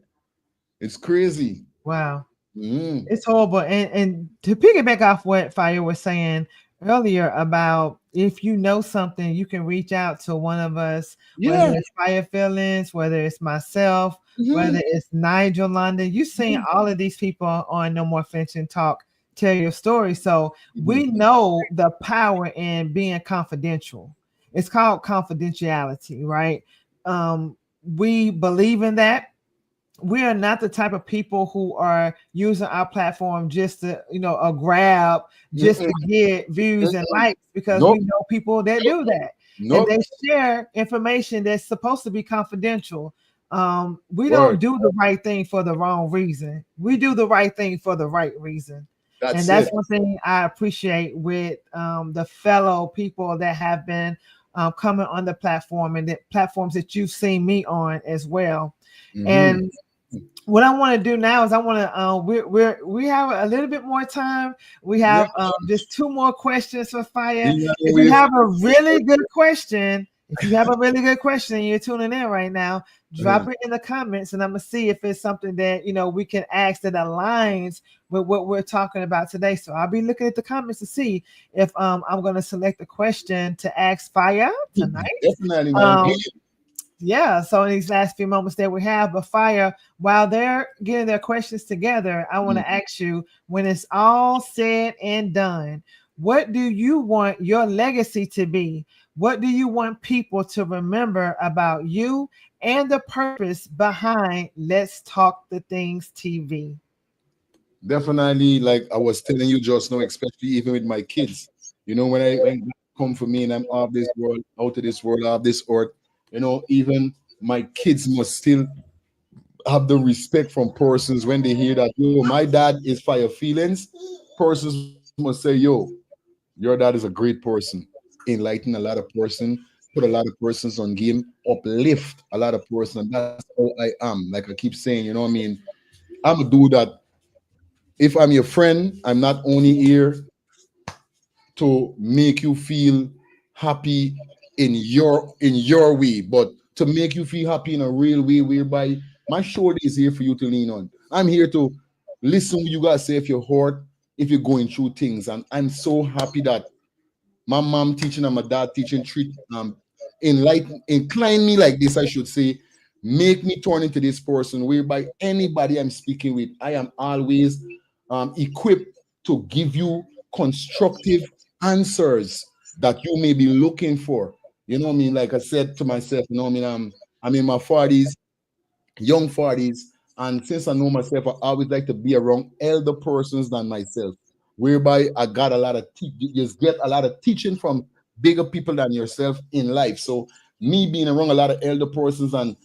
It's crazy. Wow. Mm. It's horrible. And to piggyback off what Fire was saying earlier about, if you know something, you can reach out to one of us, whether Yeah. it's Fire Feelings, whether it's myself, Mhm. whether it's Nigel London. You've seen Mhm. all of these people on No More Flinching Talk tell your story. So we Mhm. know the power in being confidential. It's called confidentiality, right? We believe in that. We are not the type of people who are using our platform just to, a grab, just Mm-mm. to get views and Mm-mm. likes, because we Nope. know people that do that. And Nope. they share information that's supposed to be confidential. We don't Word. do the right thing for the wrong reason. We do the right thing for the right reason. And That's that's it. one thing I appreciate with the fellow people that have been comment on the platform and the platforms that you've seen me on as well. Mm-hmm. And what I want to do now is I want to we have a little bit more time. We Yeah. have just 2 more questions for Fire. Yeah, If you have a really good question, and you're tuning in right now, drop it in the comments, and I'm gonna see if it's something that we can ask that aligns with what we're talking about today. So I'll be looking at the comments to see if I'm gonna select a question to ask Fire tonight. Definitely, man. Yeah, so in these last few moments that we have, but Fire, while they're getting their questions together, I want to ask you, when it's all said and done, what do you want your legacy to be? What do you want people to remember about you and the purpose behind Let's Talk the Things TV? Definitely, like I was telling you just now, especially even with my kids. When God come for me and I'm out of this world, out of this world, out of this earth, even my kids must still have the respect from persons when they hear that, yo, my dad is FIYA Feelings. Persons must say, yo, your dad is a great person, enlighten a lot of person, put a lot of persons on game, uplift a lot of persons. And that's how I am. Like I keep saying, you know what I mean? I'm a dude that if I'm your friend, I'm not only here to make you feel happy in your way, but to make you feel happy in a real way, whereby my shoulder is here for you to lean on. I'm here to listen what you guys say if you're hurt, if you're going through things. And I'm so happy that my mom teaching and my dad teaching treat incline me like this, I should say, make me turn into this person whereby anybody I'm speaking with, I am always equipped to give you constructive answers that you may be looking for. You know what I mean? Like I said to myself, you know what I mean? I'm in my 40s, young 40s, and since I know myself, I always like to be around elder persons than myself, whereby I got a lot of you just get a lot of teaching from bigger people than yourself in life. So me being around a lot of elder persons and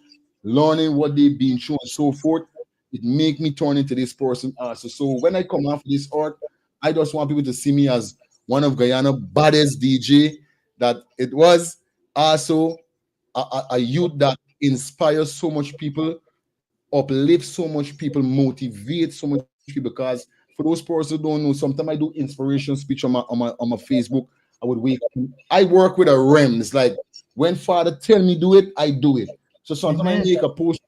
learning what they've been through and so forth, it make me turn into this person also. So when I come off this art, I just want people to see me as one of Guyana baddest DJ, that it was also a youth that inspires so much people, uplift so much people, motivate so much people. Because for those persons who don't know, sometimes I do inspiration speech on my Facebook. I would wake up. I work with a REM. It's like when Father tell me do it, I do it. So sometimes I Amen. make a post.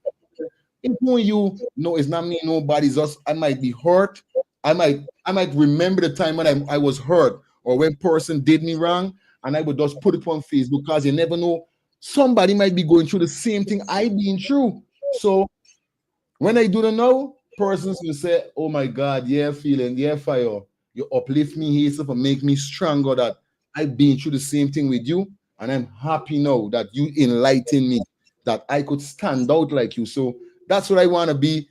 If when you know it's not me, nobody's us. I might be hurt. I might remember the time when I was hurt or when person did me wrong, and I would just put it on Facebook because you never know. Somebody might be going through the same thing I been through. So when I do the know, persons will say, "Oh my God, yeah, feeling, yeah, fire. You uplift me here, so for make me stronger. That I've been through the same thing with you, and I'm happy now that you enlighten me, that I could stand out like you." So that's what I want to be,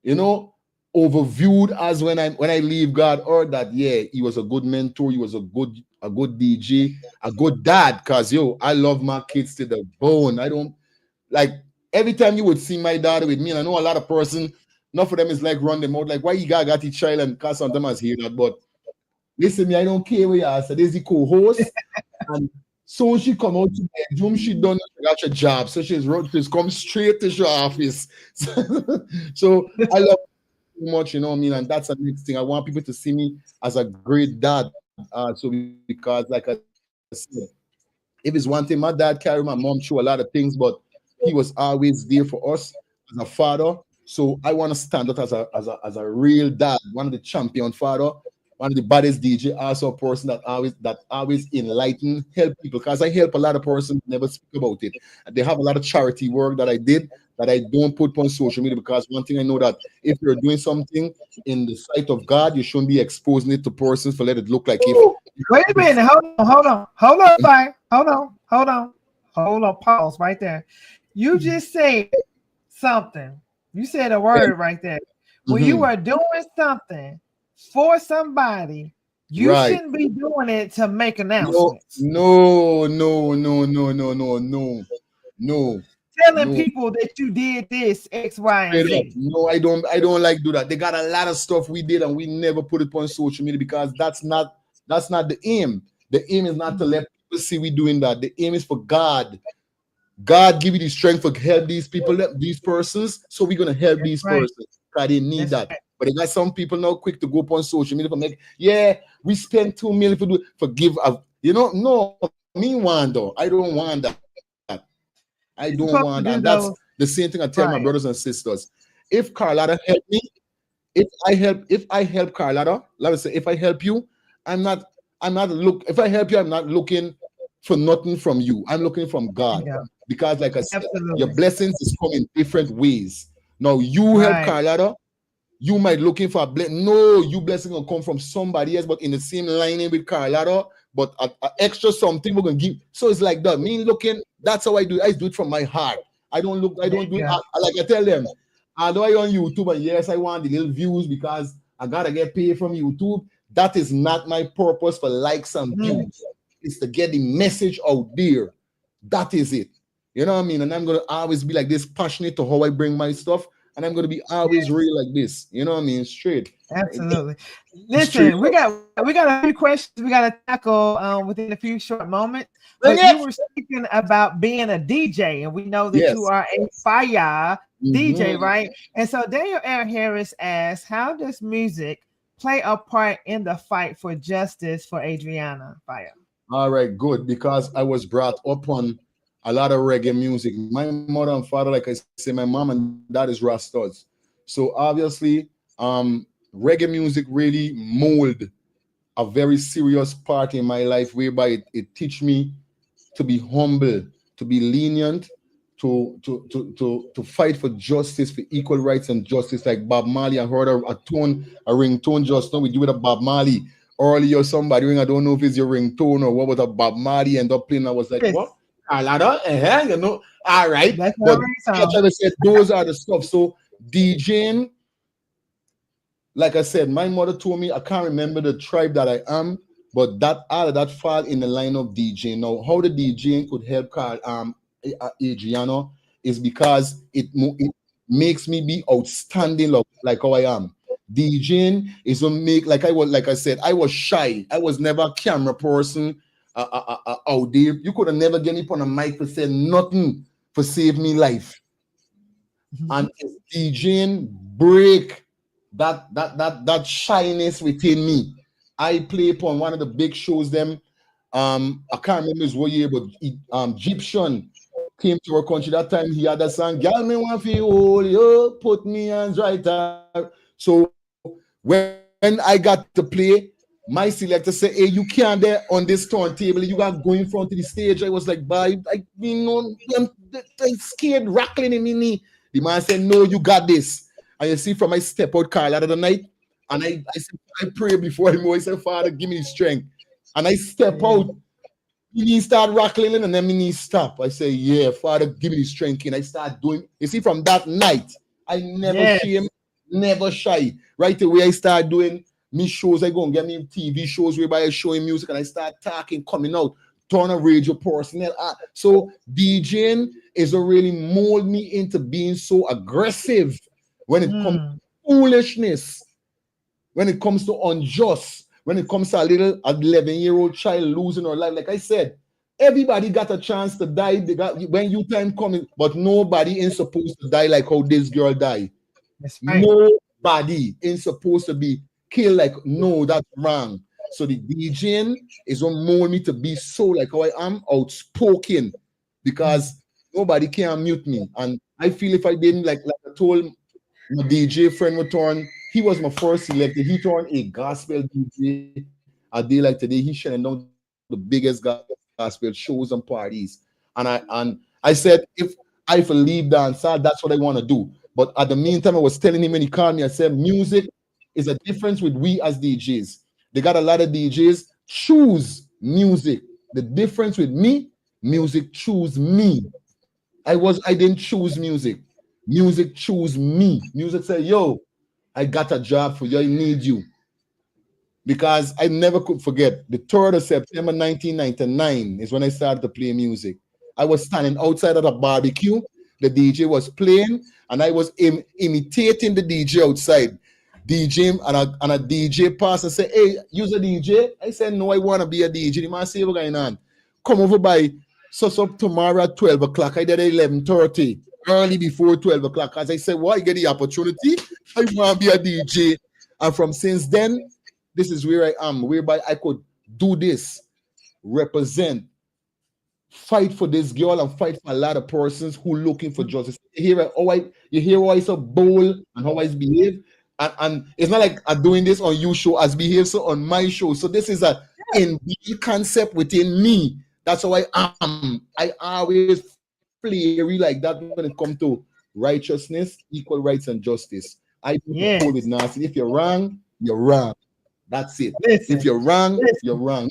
you know, overviewed as when I leave God, or that yeah, he was a good mentor, he was a good DJ, a good dad. Cause yo, I love my kids to the bone. I don't like every time you would see my daughter with me, and I know a lot of person, enough of them is like run them out, like why you got the child and cause sometimes I hear that. But listen, me, I don't care where you are. So there's the co-host, and so she come out to bedroom, she done got your job. So she's come straight to your office. So I love so much, you know what I mean? And that's the next thing. I want people to see me as a great dad. So because like I said, if it's one thing, my dad carried my mom through a lot of things, but he was always there for us as a father. So I want to stand out as a real dad, one of the champion father, one of the baddest DJ, also a person that always enlighten, help people. Because I help a lot of persons never speak about it. And they have a lot of charity work that I did that I don't put on social media, because one thing I know that if you're doing something in the sight of God, you shouldn't be exposing it to persons for let it look like if Ooh, wait a minute. Fire. Hold on. Pause right there. You just said something. You said a word right there. When you Mhm. are doing something for somebody, you Right. shouldn't be doing it to make No, announcements. no, no, no, no, no, no, no, no, Telling no. people that you did this, X, Y, and Straight up. Z. No, I don't like do that. They got a lot of stuff we did and we never put it on social media because that's not the aim. The aim is not to let see we doing that. The aim is for God. God give you the strength to help these people, these persons. So we're gonna help these right. persons because they need That's that. right. But they got some people now quick to go up on social media for make, yeah, we spend 2 million for do forgive. No, me want though. I don't want that. I don't want that. You're And that's supposed to do the same those. thing I tell my brothers and Right. sisters. If Carlotta help me, if I help Carlotta, let me say if I help you, if I help you, I'm not looking for nothing from you. I'm looking from There God. you go. Because like I said, your Absolutely. blessings is coming different ways. Now you help Right. Carlotta, you might looking for a blessing. No, you blessing will come from somebody else, but in the same lining with Carlotta, but a extra something we're gonna give. So it's like that. Me looking, that's how I do it. I do it from my heart. I don't look, I There don't do you it. go. Like I tell them, although I on YouTube, and yes, I want the little views because I gotta get paid from YouTube. That is not my purpose for likes and Mhm. views. It's to get the message out there. That is it. You know what I mean? And I'm gonna always be like this, passionate to how I bring my stuff, and I'm gonna be always real like this. You know what I mean? Straight. Absolutely. Straight Listen, we up. got a few questions we got to tackle within a few short moments. Bring But you it. were speaking about being a DJ, and we know that you Yes. are a FIYA DJ, Mhm. right? And so Daniel Aaron Harris asks, "How does music play a part in the fight for justice for Adriana Fire?" All right, good. Because I was brought up on a lot of reggae music. My mother and father, like I say, my mom and dad is Rastas. So obviously, reggae music really mold a very serious part in my life, whereby it teach me to be humble, to be lenient, to fight for justice, for equal rights and justice. Like Bob Marley, I heard a ringtone just now. We do with a Bob Marley earlier. Somebody ring. I don't know if it's your ringtone or what. Was a Bob Marley end up playing. I was like, Yes, what? Alada, all right. that's But our I song. try to say those are the stuff. So DJing, like I said, my mother told me I can't remember the tribe that I am, but that all of that fall in the line of DJing. Now, how the DJing could help Carl Adriana is because it makes me be outstanding like how I am. DJing is to make like I said, I was shy. I was never a camera person out there. You could have never get me on a mic to say nothing for save me life. And if DJing break that shyness within me. I play upon one of the big shows. Them, I can't remember his what year, but Egyptian came to our country that time. He had a song, "Girl, me want to hold you, put me hands right there." So when I got to play, my selector said, "Hey, you can't there on this turntable. You got to go in front of the stage." I was like, "Bye, I'm scared, rattling in my knee." The man said, "No, you got this." And you see, from my step out car out of the night, and I said, I pray before him. I said, "Father, give me the strength." And I step Yeah. out, my knees start rattling, and then my knees stop. I say, "Yeah, Father, give me the strength." And I start doing. You see, from that night, I never Yes. shame, never shy. Right away, I start doing me shows. I go and get me TV shows whereby I showing music, and I start talking, coming out, turn a radio personnel. So DJing is a really mold me into being so aggressive when it comes Mm. to foolishness, when it comes to unjust, when it comes to a little 11-year-old child losing her life. Like I said, everybody got a chance to die. They got when you time coming, but nobody ain't supposed to die like how this girl died. That's right. Nobody ain't supposed to be killed like no, that's wrong. So the DJing is what mold me to be so like how I am outspoken Mm. because nobody can mute me. And I feel if I didn't like I told my DJ friend would turn, he was my first selected. He turned a gospel DJ. A day like today, he's shutting down the biggest gospel shows and parties. And I said, if I for leave dance, that's what I want to do. But at the meantime, I was telling him when he called me, I said, music is a difference with we as DJs. They got a lot of DJs choose music. The difference with me, music choose me. I didn't choose music. Music choose me. Music said, "Yo, I got a job for you. I need you." Because I never could forget the 3rd of September 1999 is when I started to play music. I was standing outside of a barbecue. The DJ was playing, and I was imitating the DJ outside. DJ and a DJ passed and said, "Hey, you're a DJ?" I said, "No, I want to be a DJ." The man said, "What's going on?" come over by so tomorrow at 12 o'clock. I did 11:30, early before 12 o'clock. As I said, well, I get the opportunity. I want to be a DJ. And from since then, this is where I am, whereby I could do this, represent, fight for this girl and fight for a lot of persons who looking for justice. You hear how I so bold and how I behave. And it's not like I'm doing this on your show as behave so on my show. So this is a inbuilt concept within me. That's how I am. I always flary like that when it comes to righteousness, equal rights, and justice. I don't hold with nasty. If you're wrong, you're wrong. That's it. Listen, if you're wrong, you're wrong.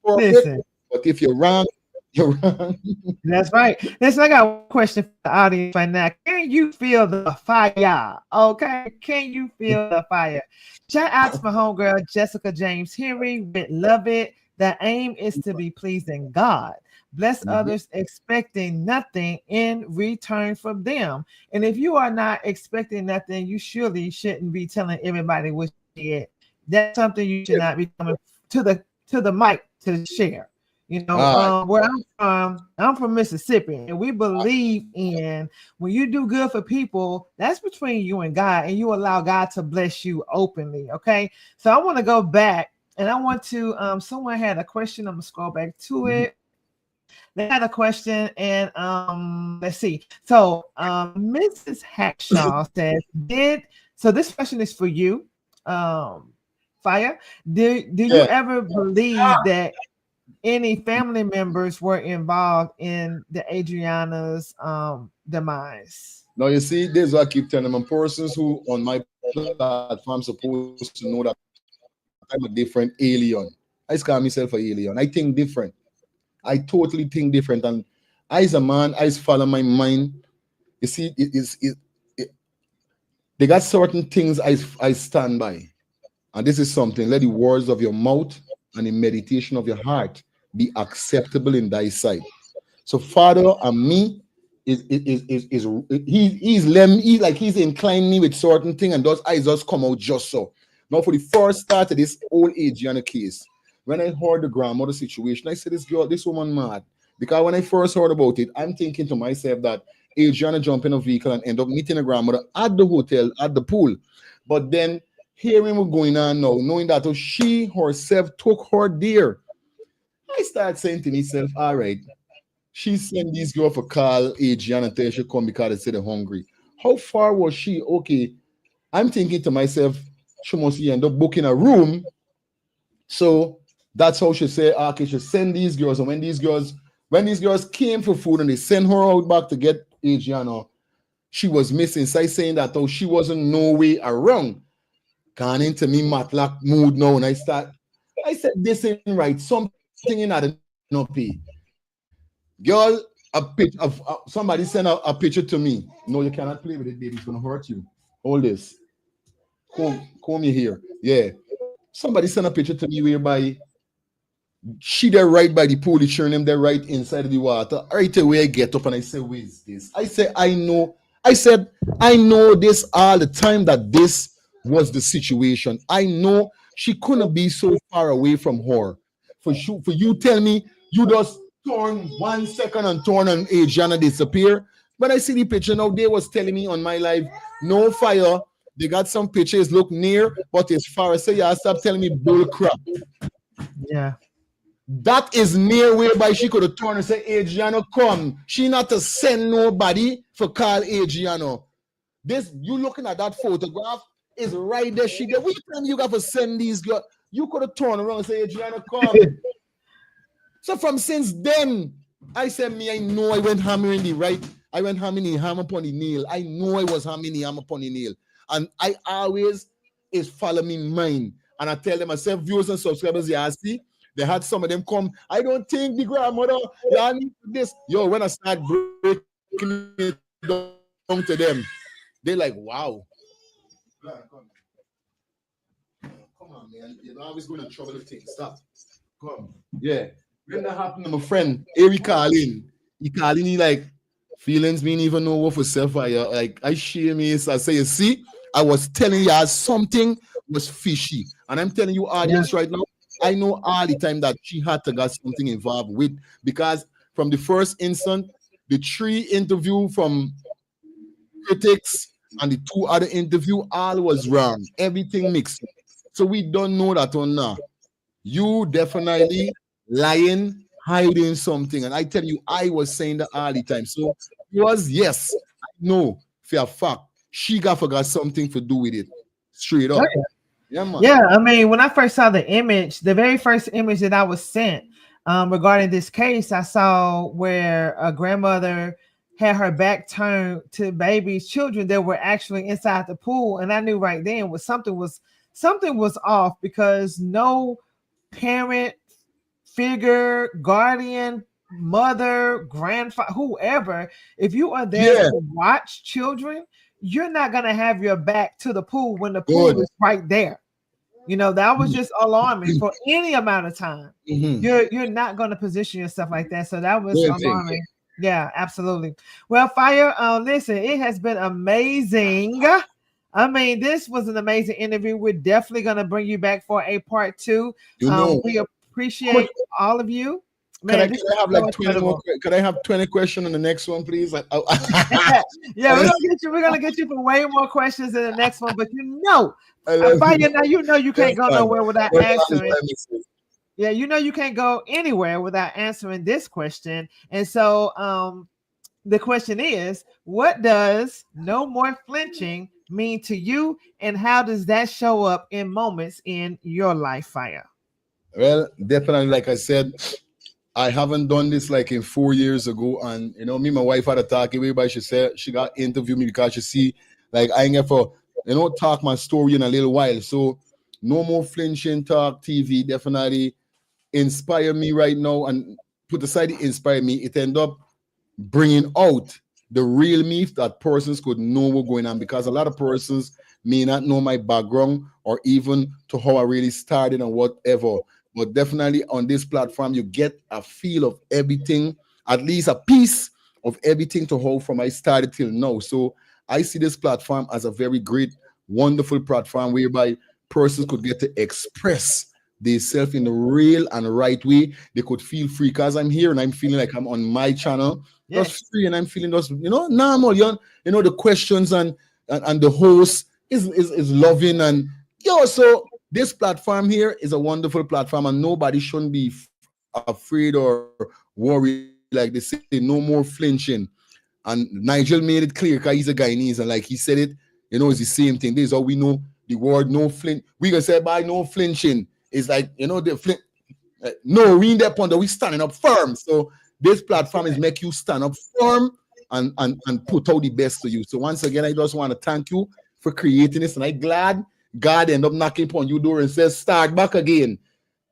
Listen. But if you're wrong, you're wrong. That's right. Listen, I got one question for the audience right now. Can you feel the fire? Okay. Can you feel the fire? Shout out to my homegirl, Jessica James Henry with Love It. The aim is to be pleasing God. Bless others, expecting nothing in return from them. And if you are not expecting nothing, you surely shouldn't be telling everybody what you get. That's something you should not be coming to the mic to share. You know, where I'm from Mississippi, and we believe in when you do good for people, that's between you and God, and you allow God to bless you openly. Okay, so I want to go back, and I want to. Someone had a question. I'm gonna scroll back to it. They had a question, and let's see. So Mrs. Hackshaw says, so this question is for you, Fire. Do you ever believe that any family members were involved in the Adriana's demise? Now you see, this is what I keep telling them. Persons who on my platform supposed to know that I'm a different alien. I call myself an alien. I think different. I totally think different. And I as a man, I follow my mind. You see, they got certain things I stand by. And this is something. Let the words of your mouth and the meditation of your heart be acceptable in thy sight. So Father and me he's inclined me with certain thing, and those eyes just come out just so. Now for the first start of this old Adriana case, when I heard the grandmother situation, I said this woman mad. Because when I first heard about it, I'm thinking to myself that Adriana jump in a vehicle and end up meeting a grandmother at the hotel, at the pool. But then hearing what's going on now, knowing that she herself took her there, I started saying to myself, all right, she sent this girl for call Adriana until she come because they said they're hungry. How far was she? Okay, I'm thinking to myself, she must end up booking a room. So that's how she said, okay, she send these girls. And when these girls came for food and they sent her out back to get Adriana, she was missing. So I saying that though she wasn't no way around. Gone into me matlock mood now, and I said, this ain't right. Something in that no pay. Girl, somebody sent a picture to me. No, you cannot play with it, baby. It's gonna hurt you. Hold this. Come here. Yeah. Somebody sent a picture to me whereby she there right by the pool, showing them there right inside of the water. Right away, I get up and I say, where is this? I said, I know this all the time that this was the situation. I know she couldn't be so far away from her. For you tell me you just turn 1 second and turn and Adriana disappear. When I see the picture now, they was telling me on my live, no fire. They got some pictures look near, but as far as say, stop telling me bull crap. Yeah. That is near whereby she could have turned and said, Adriana, come. She not to send nobody for call Adriana. This, you looking at that photograph, is right there. She there. Which time you got to send these girls? You could have turned around and say, Adriana, come. So from since then, I said, I know I went hammering the right. I went hammering ham upon the nail. I know I was hammering the ham upon the nail. And I always is following mine. And I tell them, I said, viewers and subscribers, you see, they had some of them come. I don't think the grandmother, y'all need this. Yo, when I start breaking it down to them, they're like, wow. Come on, man. You're always going to trouble the thing. Stop. Come. Yeah. When that happened to my friend, Eric Carlin, he like, feelings mean even know what for self-fire. Like, I share me. So I say, you see, I was telling you something was fishy. And I'm telling you, audience, right now, I know all the time that she had to got something involved with, because from the first instant, the 3 interview from critics and the 2 other interview, all was wrong. Everything mixed. So we don't know that on now. You definitely lying, hiding something. And I tell you, I was saying that all the time. So it was, yes, I know for a fact. She got forgot something to do with it. Straight up. Yeah, man. Yeah, I mean, when I first saw the image, the very first image that I was sent regarding this case, I saw where a grandmother had her back turned to babies, children that were actually inside the pool, and I knew right then something was off, because no parent figure, guardian, mother, grandfather, whoever, if you are there Yeah, to watch children, you're not gonna have your back to the pool when the pool good. is right there. You know, that was just alarming for any amount of time. Mm-hmm. You're not going to position yourself like that. So that was Good thing. alarming. Yeah, absolutely. Well, Fire, listen, it has been amazing. I mean, this was an amazing interview. We're definitely going to bring you back for a part 2. You know, We how much appreciate all of you. can I Man, can this I is have so like 20 more? incredible. Can I have 20 questions on the next one, please? Yeah, we're gonna get you for way more questions in the next one. But I love Fire, you. now you Yeah, can't go man. nowhere without That's all the answering. time it is. Yeah, you can't go anywhere without answering this question. And so the question is, what does no more flinching mean to you, and how does that show up in moments in your life, Fire? Well, definitely, like I said, I haven't done this like in 4 years ago, and me, and my wife had a talk. Everybody, she said she got interview me because she see like I ain't get for talk my story in a little while. So no more flinching talk TV definitely inspire me right now, and put aside it inspire me. It end up bringing out the real me that persons could know what's going on, because a lot of persons may not know my background or even to how I really started and whatever. But definitely on this platform, you get a feel of everything, at least a piece of everything to how from I started till now. So I see this platform as a very great, wonderful platform whereby persons could get to express themselves in the real and right way. They could feel free, because I'm here and I'm feeling like I'm on my channel, Yes. just free, and I'm feeling just normal. The questions and the host is loving, and so this platform here is a wonderful platform, and nobody shouldn't be afraid or worried. Like they say, no more flinching. And Nigel made it clear because he's a Guyanese, and like he said it, it's the same thing. This is how we know the word no flinch. We can say by no flinching. It's like the flint. No, we in that point that we standing up firm. So this platform is make you stand up firm and put out the best to you. So once again, I just want to thank you for creating this, and I'm glad God end up knocking upon your door and says, start back again.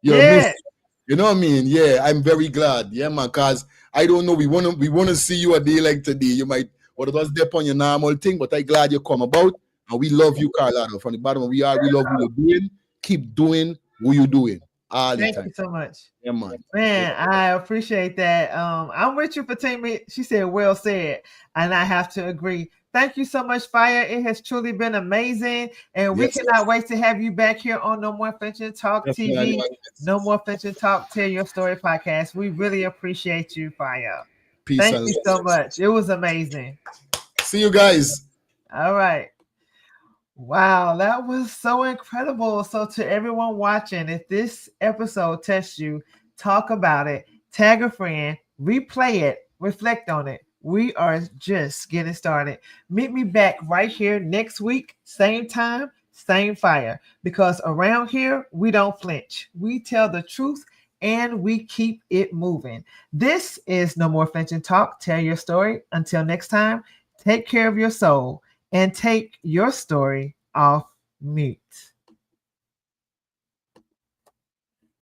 You're Yeah. missed. You know what I mean? Yeah, I'm very glad. Yeah, man, because I don't know. We wanna see you a day like today. You might what it was dep on your normal thing, but I'm glad you come about. And we love you, Carlado. From the bottom of we love what you're doing. Keep doing what you're doing all the Thank time. you so much. Yeah, man. Yeah. Man, I appreciate that. I'm with you, Fatima. She said, well said. And I have to agree. Thank you so much, Fire. It has truly been amazing. And we Yes, cannot wait to have you back here on No More Flinching Talk definitely. TV, No More Flinching Talk, Tell Your Story podcast. We really appreciate you, Fire. Peace Thank and you love. so much. It was amazing. See you guys. All right. Wow, that was so incredible. So, to everyone watching, if this episode tests you, talk about it, tag a friend, replay it, reflect on it. We are just getting started. Meet me back right here next week, same time, same fire. Because around here, we don't flinch. We tell the truth and we keep it moving. This is No More Flinching Talk. Tell your story. Until next time, take care of your soul and take your story off mute.